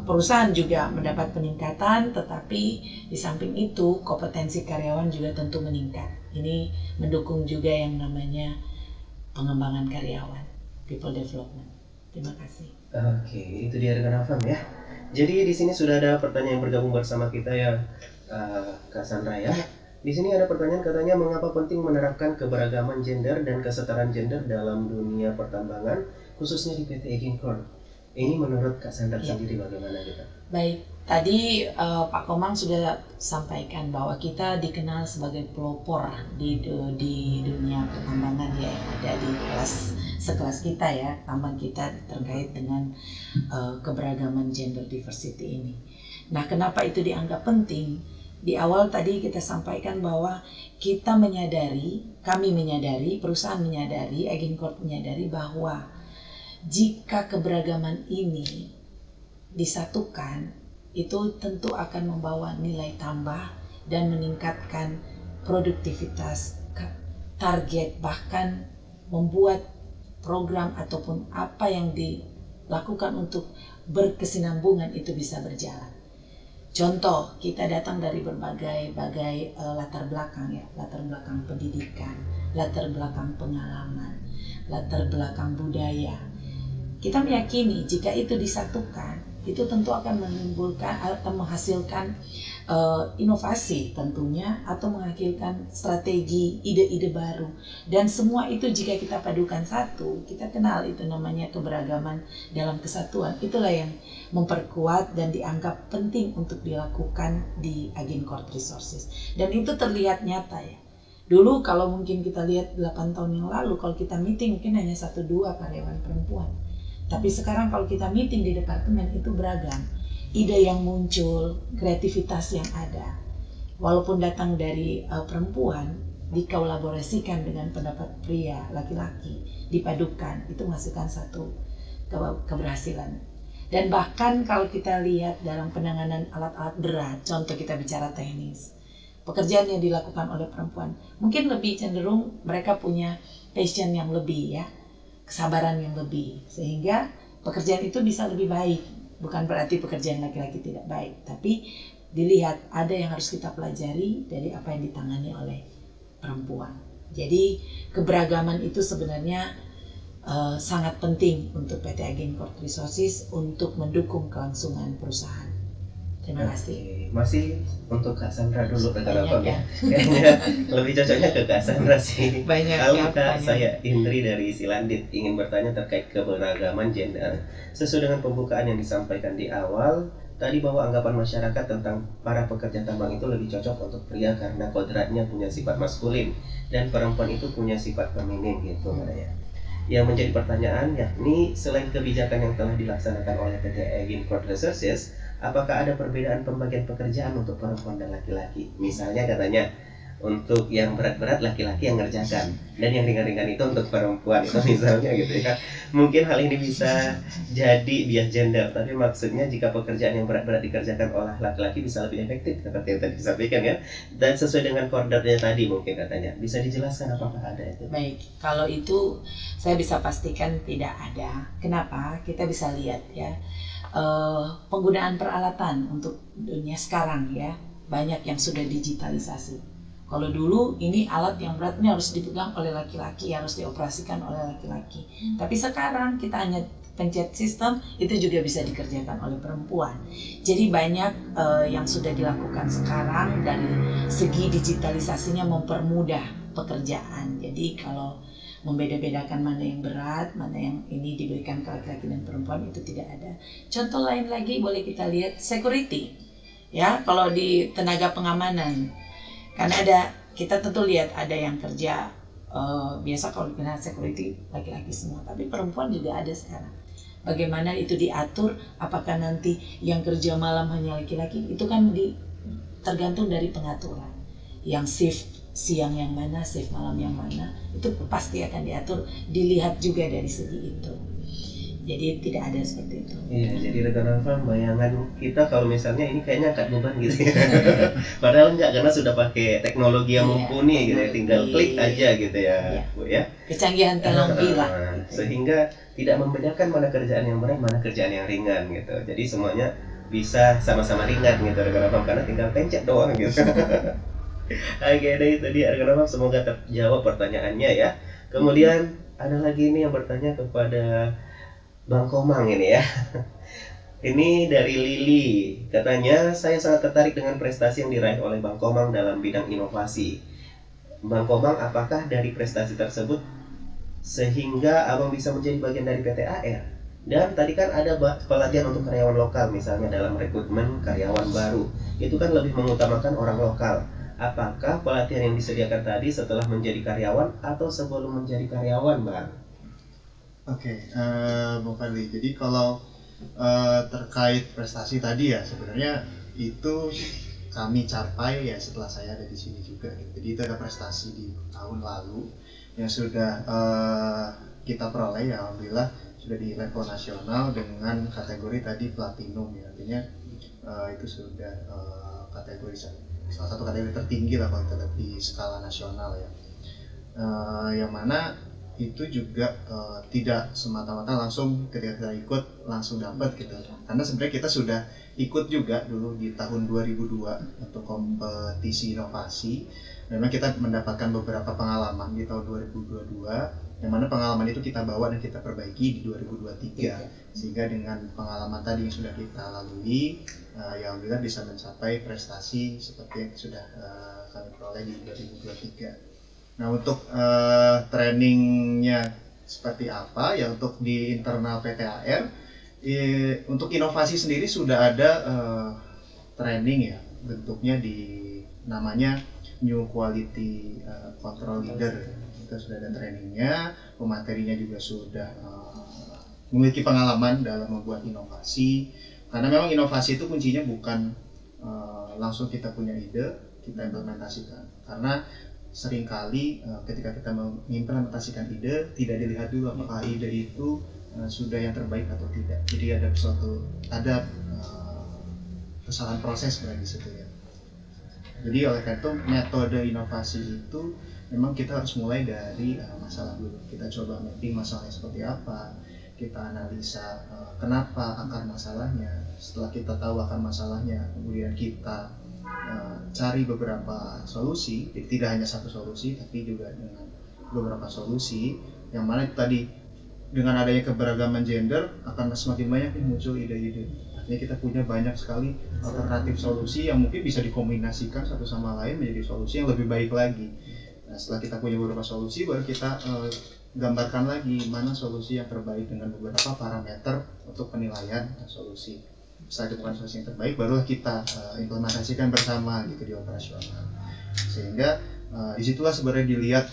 Speaker 3: perusahaan juga mendapat peningkatan, tetapi di samping itu kompetensi karyawan juga tentu meningkat. Ini mendukung juga yang namanya pengembangan karyawan, people development. Terima kasih.
Speaker 1: Oke, itu dia Rekan Afam ya. Jadi di sini sudah ada pertanyaan yang bergabung bersama kita ya, Kak Sandra ya. Di sini ada pertanyaan katanya mengapa penting menerapkan keberagaman gender dan kesetaraan gender dalam dunia pertambangan khususnya di PT Egincord. Ini menurut Kak Sandra sendiri bagaimana kita?
Speaker 3: Baik, tadi Pak Komang sudah sampaikan bahwa kita dikenal sebagai pelopor di dunia pertambangan ya, yang ada di kelas sekelas kita ya, tambang kita terkait dengan keberagaman gender diversity ini. Nah, kenapa itu dianggap penting? Di awal tadi kita sampaikan bahwa kita menyadari, kami menyadari, perusahaan menyadari, Agincourt menyadari bahwa jika keberagaman ini disatukan, itu tentu akan membawa nilai tambah dan meningkatkan produktivitas, target, bahkan membuat program ataupun apa yang dilakukan untuk berkesinambungan itu bisa berjalan. Contoh, kita datang dari berbagai latar belakang ya, latar belakang pendidikan, latar belakang pengalaman, latar belakang budaya. Kita meyakini jika itu disatukan, itu tentu akan menimbulkan atau menghasilkan inovasi tentunya, atau menghasilkan strategi, ide-ide baru. Dan semua itu jika kita padukan satu, kita kenal itu namanya keberagaman dalam kesatuan. Itulah yang memperkuat dan dianggap penting untuk dilakukan di Agincourt Resources. Dan itu terlihat nyata ya. Dulu kalau mungkin kita lihat 8 tahun yang lalu, kalau kita meeting mungkin hanya 1-2 karyawan perempuan. Tapi sekarang kalau kita meeting di departemen itu beragam. Ide yang muncul, kreativitas yang ada. Walaupun datang dari perempuan, dikolaborasikan dengan pendapat pria, laki-laki, dipadukan, itu menghasilkan satu keberhasilan. Dan bahkan kalau kita lihat dalam penanganan alat-alat berat, contoh kita bicara teknis, pekerjaan yang dilakukan oleh perempuan, mungkin lebih cenderung mereka punya passion yang lebih ya, kesabaran yang lebih, sehingga pekerjaan itu bisa lebih baik. Bukan berarti pekerjaan laki-laki tidak baik, tapi dilihat ada yang harus kita pelajari dari apa yang ditangani oleh perempuan. Jadi keberagaman itu sebenarnya sangat penting untuk PT Agincourt Resources untuk mendukung kelangsungan perusahaan. Terima kasih.
Speaker 1: Masih untuk Kak Sandra dulu,
Speaker 3: Banyak ya.
Speaker 1: Kayaknya lebih cocoknya ke Kak Sandra sih.
Speaker 3: Banyak
Speaker 1: Kalau
Speaker 3: ya,
Speaker 1: Kak,
Speaker 3: banyak.
Speaker 1: saya Indri dari Silandit ingin bertanya terkait keberagaman gender. Sesuai dengan pembukaan yang disampaikan di awal, tadi bahwa anggapan masyarakat tentang para pekerja tambang itu lebih cocok untuk pria karena kodratnya punya sifat maskulin dan perempuan itu punya sifat feminin gitu ya. Yang menjadi pertanyaan yakni selain kebijakan yang telah dilaksanakan oleh PT Agincourt Resources, apakah ada perbedaan pembagian pekerjaan untuk perempuan dan laki-laki? Misalnya katanya untuk yang berat-berat laki-laki yang ngerjakan dan yang ringan-ringan itu untuk perempuan itu misalnya gitu ya. Mungkin hal ini bisa jadi bias gender, tapi maksudnya jika pekerjaan yang berat-berat dikerjakan oleh laki-laki bisa lebih efektif seperti yang tadi disampaikan ya, dan sesuai dengan koridornya tadi mungkin katanya. Bisa dijelaskan apakah ada itu?
Speaker 3: Baik, kalau itu saya bisa pastikan tidak ada. Kenapa? Kita bisa lihat ya, penggunaan peralatan untuk dunia sekarang ya, banyak yang sudah digitalisasi. Kalau dulu ini alat yang berat ini harus dipegang oleh laki-laki, harus dioperasikan oleh laki-laki. Tapi sekarang kita hanya pencet sistem, itu juga bisa dikerjakan oleh perempuan. Jadi banyak yang sudah dilakukan sekarang dari segi digitalisasinya mempermudah pekerjaan. Jadi kalau membeda-bedakan mana yang berat, mana yang ini diberikan ke laki-laki dan perempuan itu tidak ada. Contoh lain lagi boleh kita lihat security. Ya, kalau di tenaga pengamanan kan ada, kita tentu lihat ada yang kerja biasa kalau kena security laki-laki semua, tapi perempuan juga ada sekarang. Bagaimana itu diatur? Apakah nanti yang kerja malam hanya laki-laki? Itu kan tergantung dari pengaturan. Yang shift siang yang mana, shift malam yang mana, itu pasti akan diatur, dilihat juga dari segi itu. Jadi tidak ada seperti itu.
Speaker 1: Iya, jadi rekan Alfa, bayangan kita kalau misalnya ini kayaknya angkat beban gitu ya. Padahal enggak, karena sudah pakai teknologi yang mumpuni gitu ya, tinggal klik aja gitu ya, Bu ya.
Speaker 3: Kecanggihan teknologi lah.
Speaker 1: Sehingga tidak membedakan mana kerjaan yang berat, mana kerjaan yang ringan gitu. Jadi semuanya bisa sama-sama ringan gitu rekan Alfa, karena tinggal pencet doang gitu. Oke, itu dia rekan Alfa, semoga terjawab pertanyaannya ya. Kemudian ada lagi ini yang bertanya kepada Bang Komang ini ya. Ini dari Lili, katanya saya sangat tertarik dengan prestasi yang diraih oleh Bang Komang dalam bidang inovasi. Bang Komang, apakah dari prestasi tersebut sehingga Abang bisa menjadi bagian dari PT AR? Dan tadi kan ada pelatihan untuk karyawan lokal, misalnya dalam rekrutmen karyawan baru. Itu kan lebih mengutamakan orang lokal. Apakah pelatihan yang disediakan tadi setelah menjadi karyawan atau sebelum menjadi karyawan, Bang?
Speaker 2: Oke, Bung Fadli. Jadi kalau terkait prestasi tadi ya, sebenarnya itu kami capai ya setelah saya ada di sini juga. Jadi itu ada prestasi di tahun lalu yang sudah kita peroleh ya, alhamdulillah sudah di level nasional dengan kategori tadi platinum ya. Artinya itu sudah kategori salah satu kategori tertinggi lah kalau kita lihat di skala nasional ya. Yang mana itu juga tidak semata-mata langsung ketika kita ikut langsung dapat gitu, karena sebenarnya kita sudah ikut juga dulu di tahun 2002 untuk kompetisi inovasi. Memang kita mendapatkan beberapa pengalaman di tahun 2022 yang mana pengalaman itu kita bawa dan kita perbaiki di 2023 sehingga dengan pengalaman tadi yang sudah kita lalui ya alhamdulillah bisa mencapai prestasi seperti yang sudah kami peroleh di 2023. Nah untuk trainingnya seperti apa ya, untuk di internal PTAR untuk inovasi sendiri sudah ada training ya, bentuknya di namanya New Quality Control Leader. Kita sudah ada trainingnya, pematerinya juga sudah memiliki pengalaman dalam membuat inovasi, karena memang inovasi itu kuncinya bukan langsung kita punya ide kita implementasikan, karena seringkali ketika kita mengimplementasikan ide tidak dilihat dulu apakah ide itu sudah yang terbaik atau tidak. Jadi ada kesalahan proses berarti di situ ya. Jadi oleh karena itu metode inovasi itu memang kita harus mulai dari masalah dulu. Kita coba mapping masalahnya seperti apa, kita analisa kenapa akar masalahnya. Setelah kita tahu akar masalahnya, kemudian kita cari beberapa solusi, tidak hanya satu solusi tapi juga dengan beberapa solusi, yang mana tadi dengan adanya keberagaman gender akan semakin banyak muncul ide-ide. Artinya kita punya banyak sekali alternatif solusi yang mungkin bisa dikombinasikan satu sama lain menjadi solusi yang lebih baik lagi. Nah, setelah kita punya beberapa solusi, baru kita gambarkan lagi mana solusi yang terbaik dengan beberapa parameter untuk penilaian solusi. Setelah ditemukan solusi yang terbaik, barulah kita implementasikan bersama gitu di operasional. Sehingga disitulah sebenarnya dilihat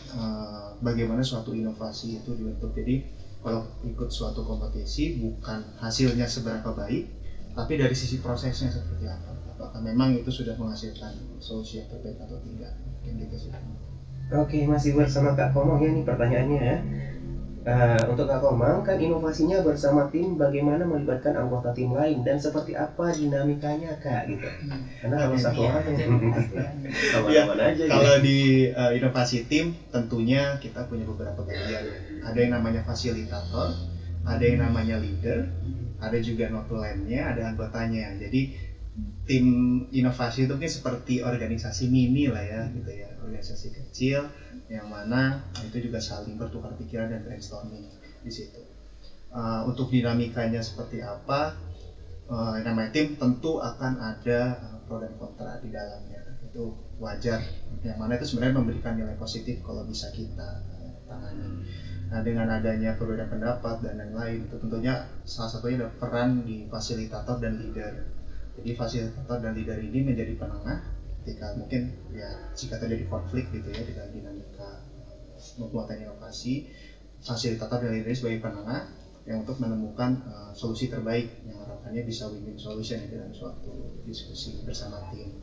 Speaker 2: bagaimana suatu inovasi itu dibentuk. Jadi kalau ikut suatu kompetisi bukan hasilnya seberapa baik, tapi dari sisi prosesnya seperti apa. Apakah memang itu sudah menghasilkan solusi yang terbaik atau tidak. Gitu sih.
Speaker 1: Oke, masih bersama Kak Komang ya, nih pertanyaannya ya. Untuk Kak Komang, kan inovasinya bersama tim, bagaimana melibatkan anggota tim lain dan seperti apa dinamikanya Kak gitu? Karena kalau satu orang
Speaker 2: aman-aman aja. Kalau di inovasi tim tentunya kita punya beberapa bagian. Ada yang namanya fasilitator, ada yang namanya leader, ada juga notulennya, ada anggotanya. Jadi tim inovasi itu seperti organisasi mini lah ya gitu ya, organisasi kecil yang mana itu juga saling bertukar pikiran dan brainstorming di situ. Untuk dinamikanya seperti apa, namanya tim tentu akan ada pro dan kontra di dalamnya, itu wajar. Yang mana itu sebenarnya memberikan nilai positif kalau bisa kita tangani. Nah, dengan adanya perbedaan pendapat dan lain-lain, itu tentunya salah satunya ada peran di fasilitator dan leader. Jadi fasilitator dan leader ini menjadi penengah ketika mungkin ya jika terjadi konflik gitu ya dengan dinamika pembuatan inovasi. Fasilitator dan leader sebagai penengah yang untuk menemukan solusi terbaik yang harapannya bisa win-win solution ya dalam suatu diskusi bersama tim.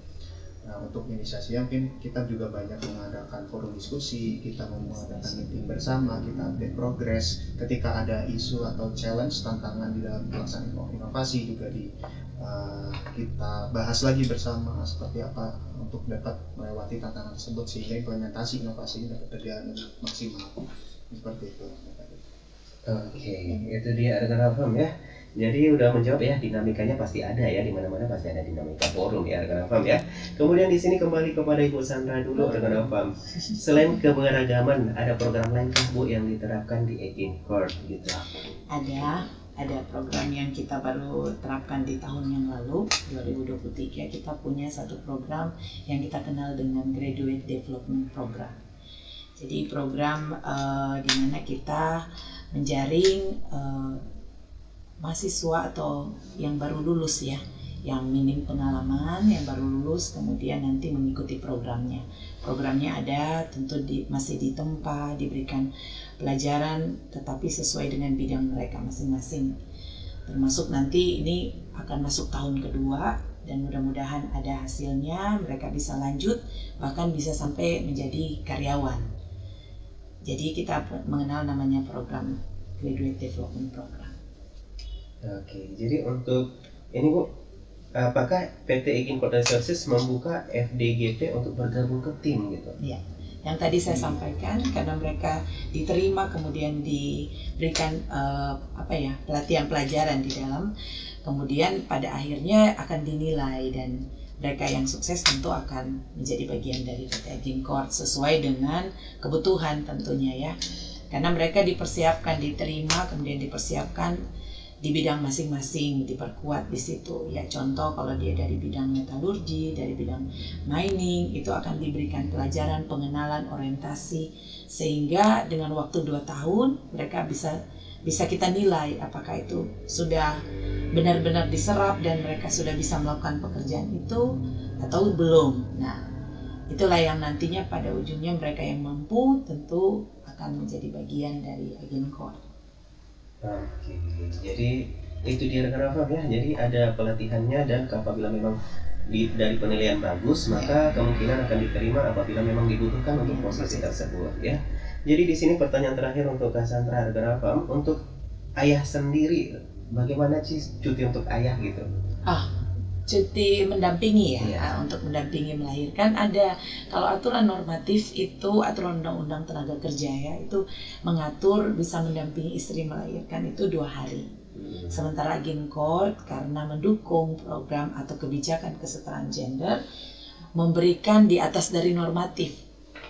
Speaker 2: Nah, untuk inisiasinya mungkin kita juga banyak mengadakan forum diskusi, kita mengadakan meeting bersama, kita update progress. Ketika ada isu atau challenge, tantangan di dalam pelaksanaan inovasi juga kita bahas lagi bersama seperti apa untuk dapat melewati tantangan tersebut sehingga implementasi inovasi ini dapat berjalan lebih maksimal. Seperti itu.
Speaker 1: Oke, itu dia rekan Afam ya. Jadi udah menjawab ya, dinamikanya pasti ada ya, di mana-mana pasti ada dinamika forum ya rekan Afam ya. Kemudian di sini kembali kepada Ibu Sandra dulu rekan Afam. Selain keberagaman, ada program lain kah Bu yang diterapkan di 18 Court gitu?
Speaker 3: Ada program yang kita baru terapkan di tahun yang lalu 2023. Kita punya satu program yang kita kenal dengan Graduate Development Program. Jadi program di mana kita menjaring mahasiswa atau yang baru lulus ya, yang minim pengalaman, yang baru lulus kemudian nanti mengikuti programnya. Programnya ada tentu masih ditempa, diberikan pelajaran tetapi sesuai dengan bidang mereka masing-masing. Termasuk nanti ini akan masuk tahun kedua dan mudah-mudahan ada hasilnya, mereka bisa lanjut bahkan bisa sampai menjadi karyawan. Jadi kita mengenal namanya program Graduate Development Program.
Speaker 1: Oke, jadi untuk ini Bu, apakah PT Egin Court Resources membuka FDGP untuk bergabung ke tim gitu?
Speaker 3: Ya, yang tadi saya sampaikan karena mereka diterima kemudian diberikan pelatihan pelajaran di dalam, kemudian pada akhirnya akan dinilai dan mereka yang sukses tentu akan menjadi bagian dari PT Egin Court sesuai dengan kebutuhan tentunya ya. Karena mereka dipersiapkan, diterima, kemudian dipersiapkan di bidang masing-masing, diperkuat di situ. Ya contoh kalau dia dari bidang metalurgi, dari bidang mining, itu akan diberikan pelajaran, pengenalan, orientasi, sehingga dengan waktu 2 tahun mereka bisa kita nilai apakah itu sudah benar-benar diserap dan mereka sudah bisa melakukan pekerjaan itu atau belum. Nah, itulah yang nantinya pada ujungnya mereka yang mampu tentu akan menjadi bagian dari Egin Court.
Speaker 1: Oke, jadi itu dia rekan-rekan ya. Jadi ada pelatihannya dan apabila memang dari penilaian bagus, maka kemungkinan akan diterima apabila memang dibutuhkan untuk posisi tersebut ya. Jadi di sini pertanyaan terakhir untuk Cassandra rekan-rekan, untuk ayah sendiri, bagaimana sih cuti untuk ayah gitu?
Speaker 3: Cuti mendampingi ya,
Speaker 1: Ya.
Speaker 3: Untuk mendampingi melahirkan ada, kalau aturan normatif itu aturan undang-undang tenaga kerja ya, itu mengatur bisa mendampingi istri melahirkan itu 2 hari. Sementara Egin Court karena mendukung program atau kebijakan kesetaraan gender memberikan di atas dari normatif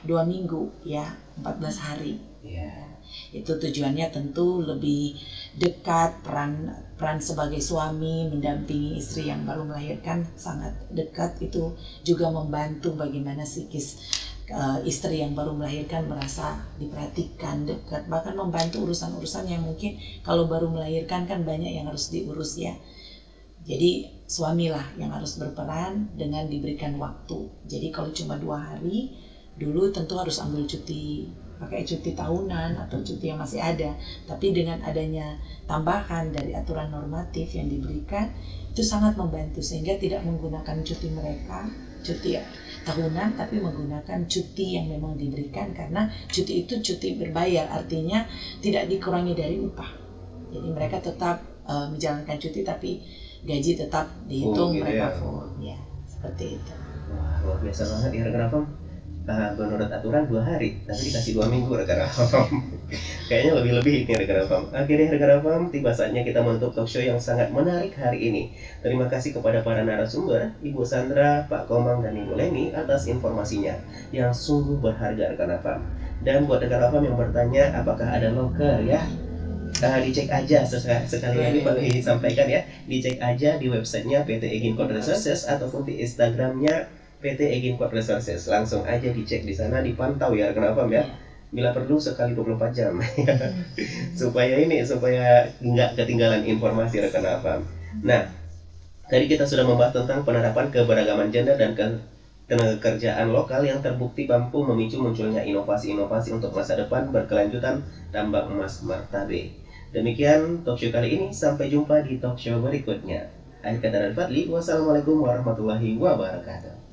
Speaker 3: 2 minggu ya, 14 hari.
Speaker 1: Ya.
Speaker 3: Itu tujuannya tentu lebih dekat, peran sebagai suami mendampingi istri yang baru melahirkan sangat dekat. Itu juga membantu bagaimana psikis istri yang baru melahirkan merasa diperhatikan, dekat, bahkan membantu urusan-urusan yang mungkin kalau baru melahirkan kan banyak yang harus diurus ya. Jadi suamilah yang harus berperan dengan diberikan waktu. Jadi kalau cuma 2 hari dulu tentu harus ambil cuti, pakai cuti tahunan atau cuti yang masih ada. Tapi dengan adanya tambahan dari aturan normatif yang diberikan, itu sangat membantu sehingga tidak menggunakan cuti mereka, cuti tahunan, tapi menggunakan cuti yang memang diberikan karena cuti itu cuti berbayar, artinya tidak dikurangi dari upah. Jadi mereka tetap menjalankan cuti tapi gaji tetap dihitung
Speaker 1: gitu
Speaker 3: mereka
Speaker 1: ya.
Speaker 3: full. Ya, seperti itu.
Speaker 1: Wah, luar biasa banget ya rekan-rekan. Menurut aturan 2 hari, tapi dikasih 2 minggu rekan-rekan. Kayaknya lebih-lebih ini rekan-rekan. Oke deh rekan-rekan, tiba saatnya kita menutup talk show yang sangat menarik hari ini. Terima kasih kepada para narasumber, Ibu Sandra, Pak Komang, dan Ibu Leni atas informasinya yang sungguh berharga rekan-rekan. Dan buat rekan-rekan yang bertanya apakah ada loker ya, dicek aja sekali lagi Pak disampaikan ya, dicek aja di websitenya PT Egin Court Resources ataupun di Instagramnya PT Egin Court Resources. Langsung aja dicek di sana, dipantau ya rekan-rekan ya. Bila perlu sekali 24 jam supaya nggak ketinggalan informasi rekan-rekan. Nah, tadi kita sudah membahas tentang penerapan keberagaman gender dan ketenagakerjaan lokal yang terbukti mampu memicu munculnya inovasi-inovasi untuk masa depan berkelanjutan tambang emas Martabe. Demikian talk show kali ini, sampai jumpa di talk show berikutnya. Akhir kata dari Fadli, wassalamualaikum warahmatullahi wabarakatuh.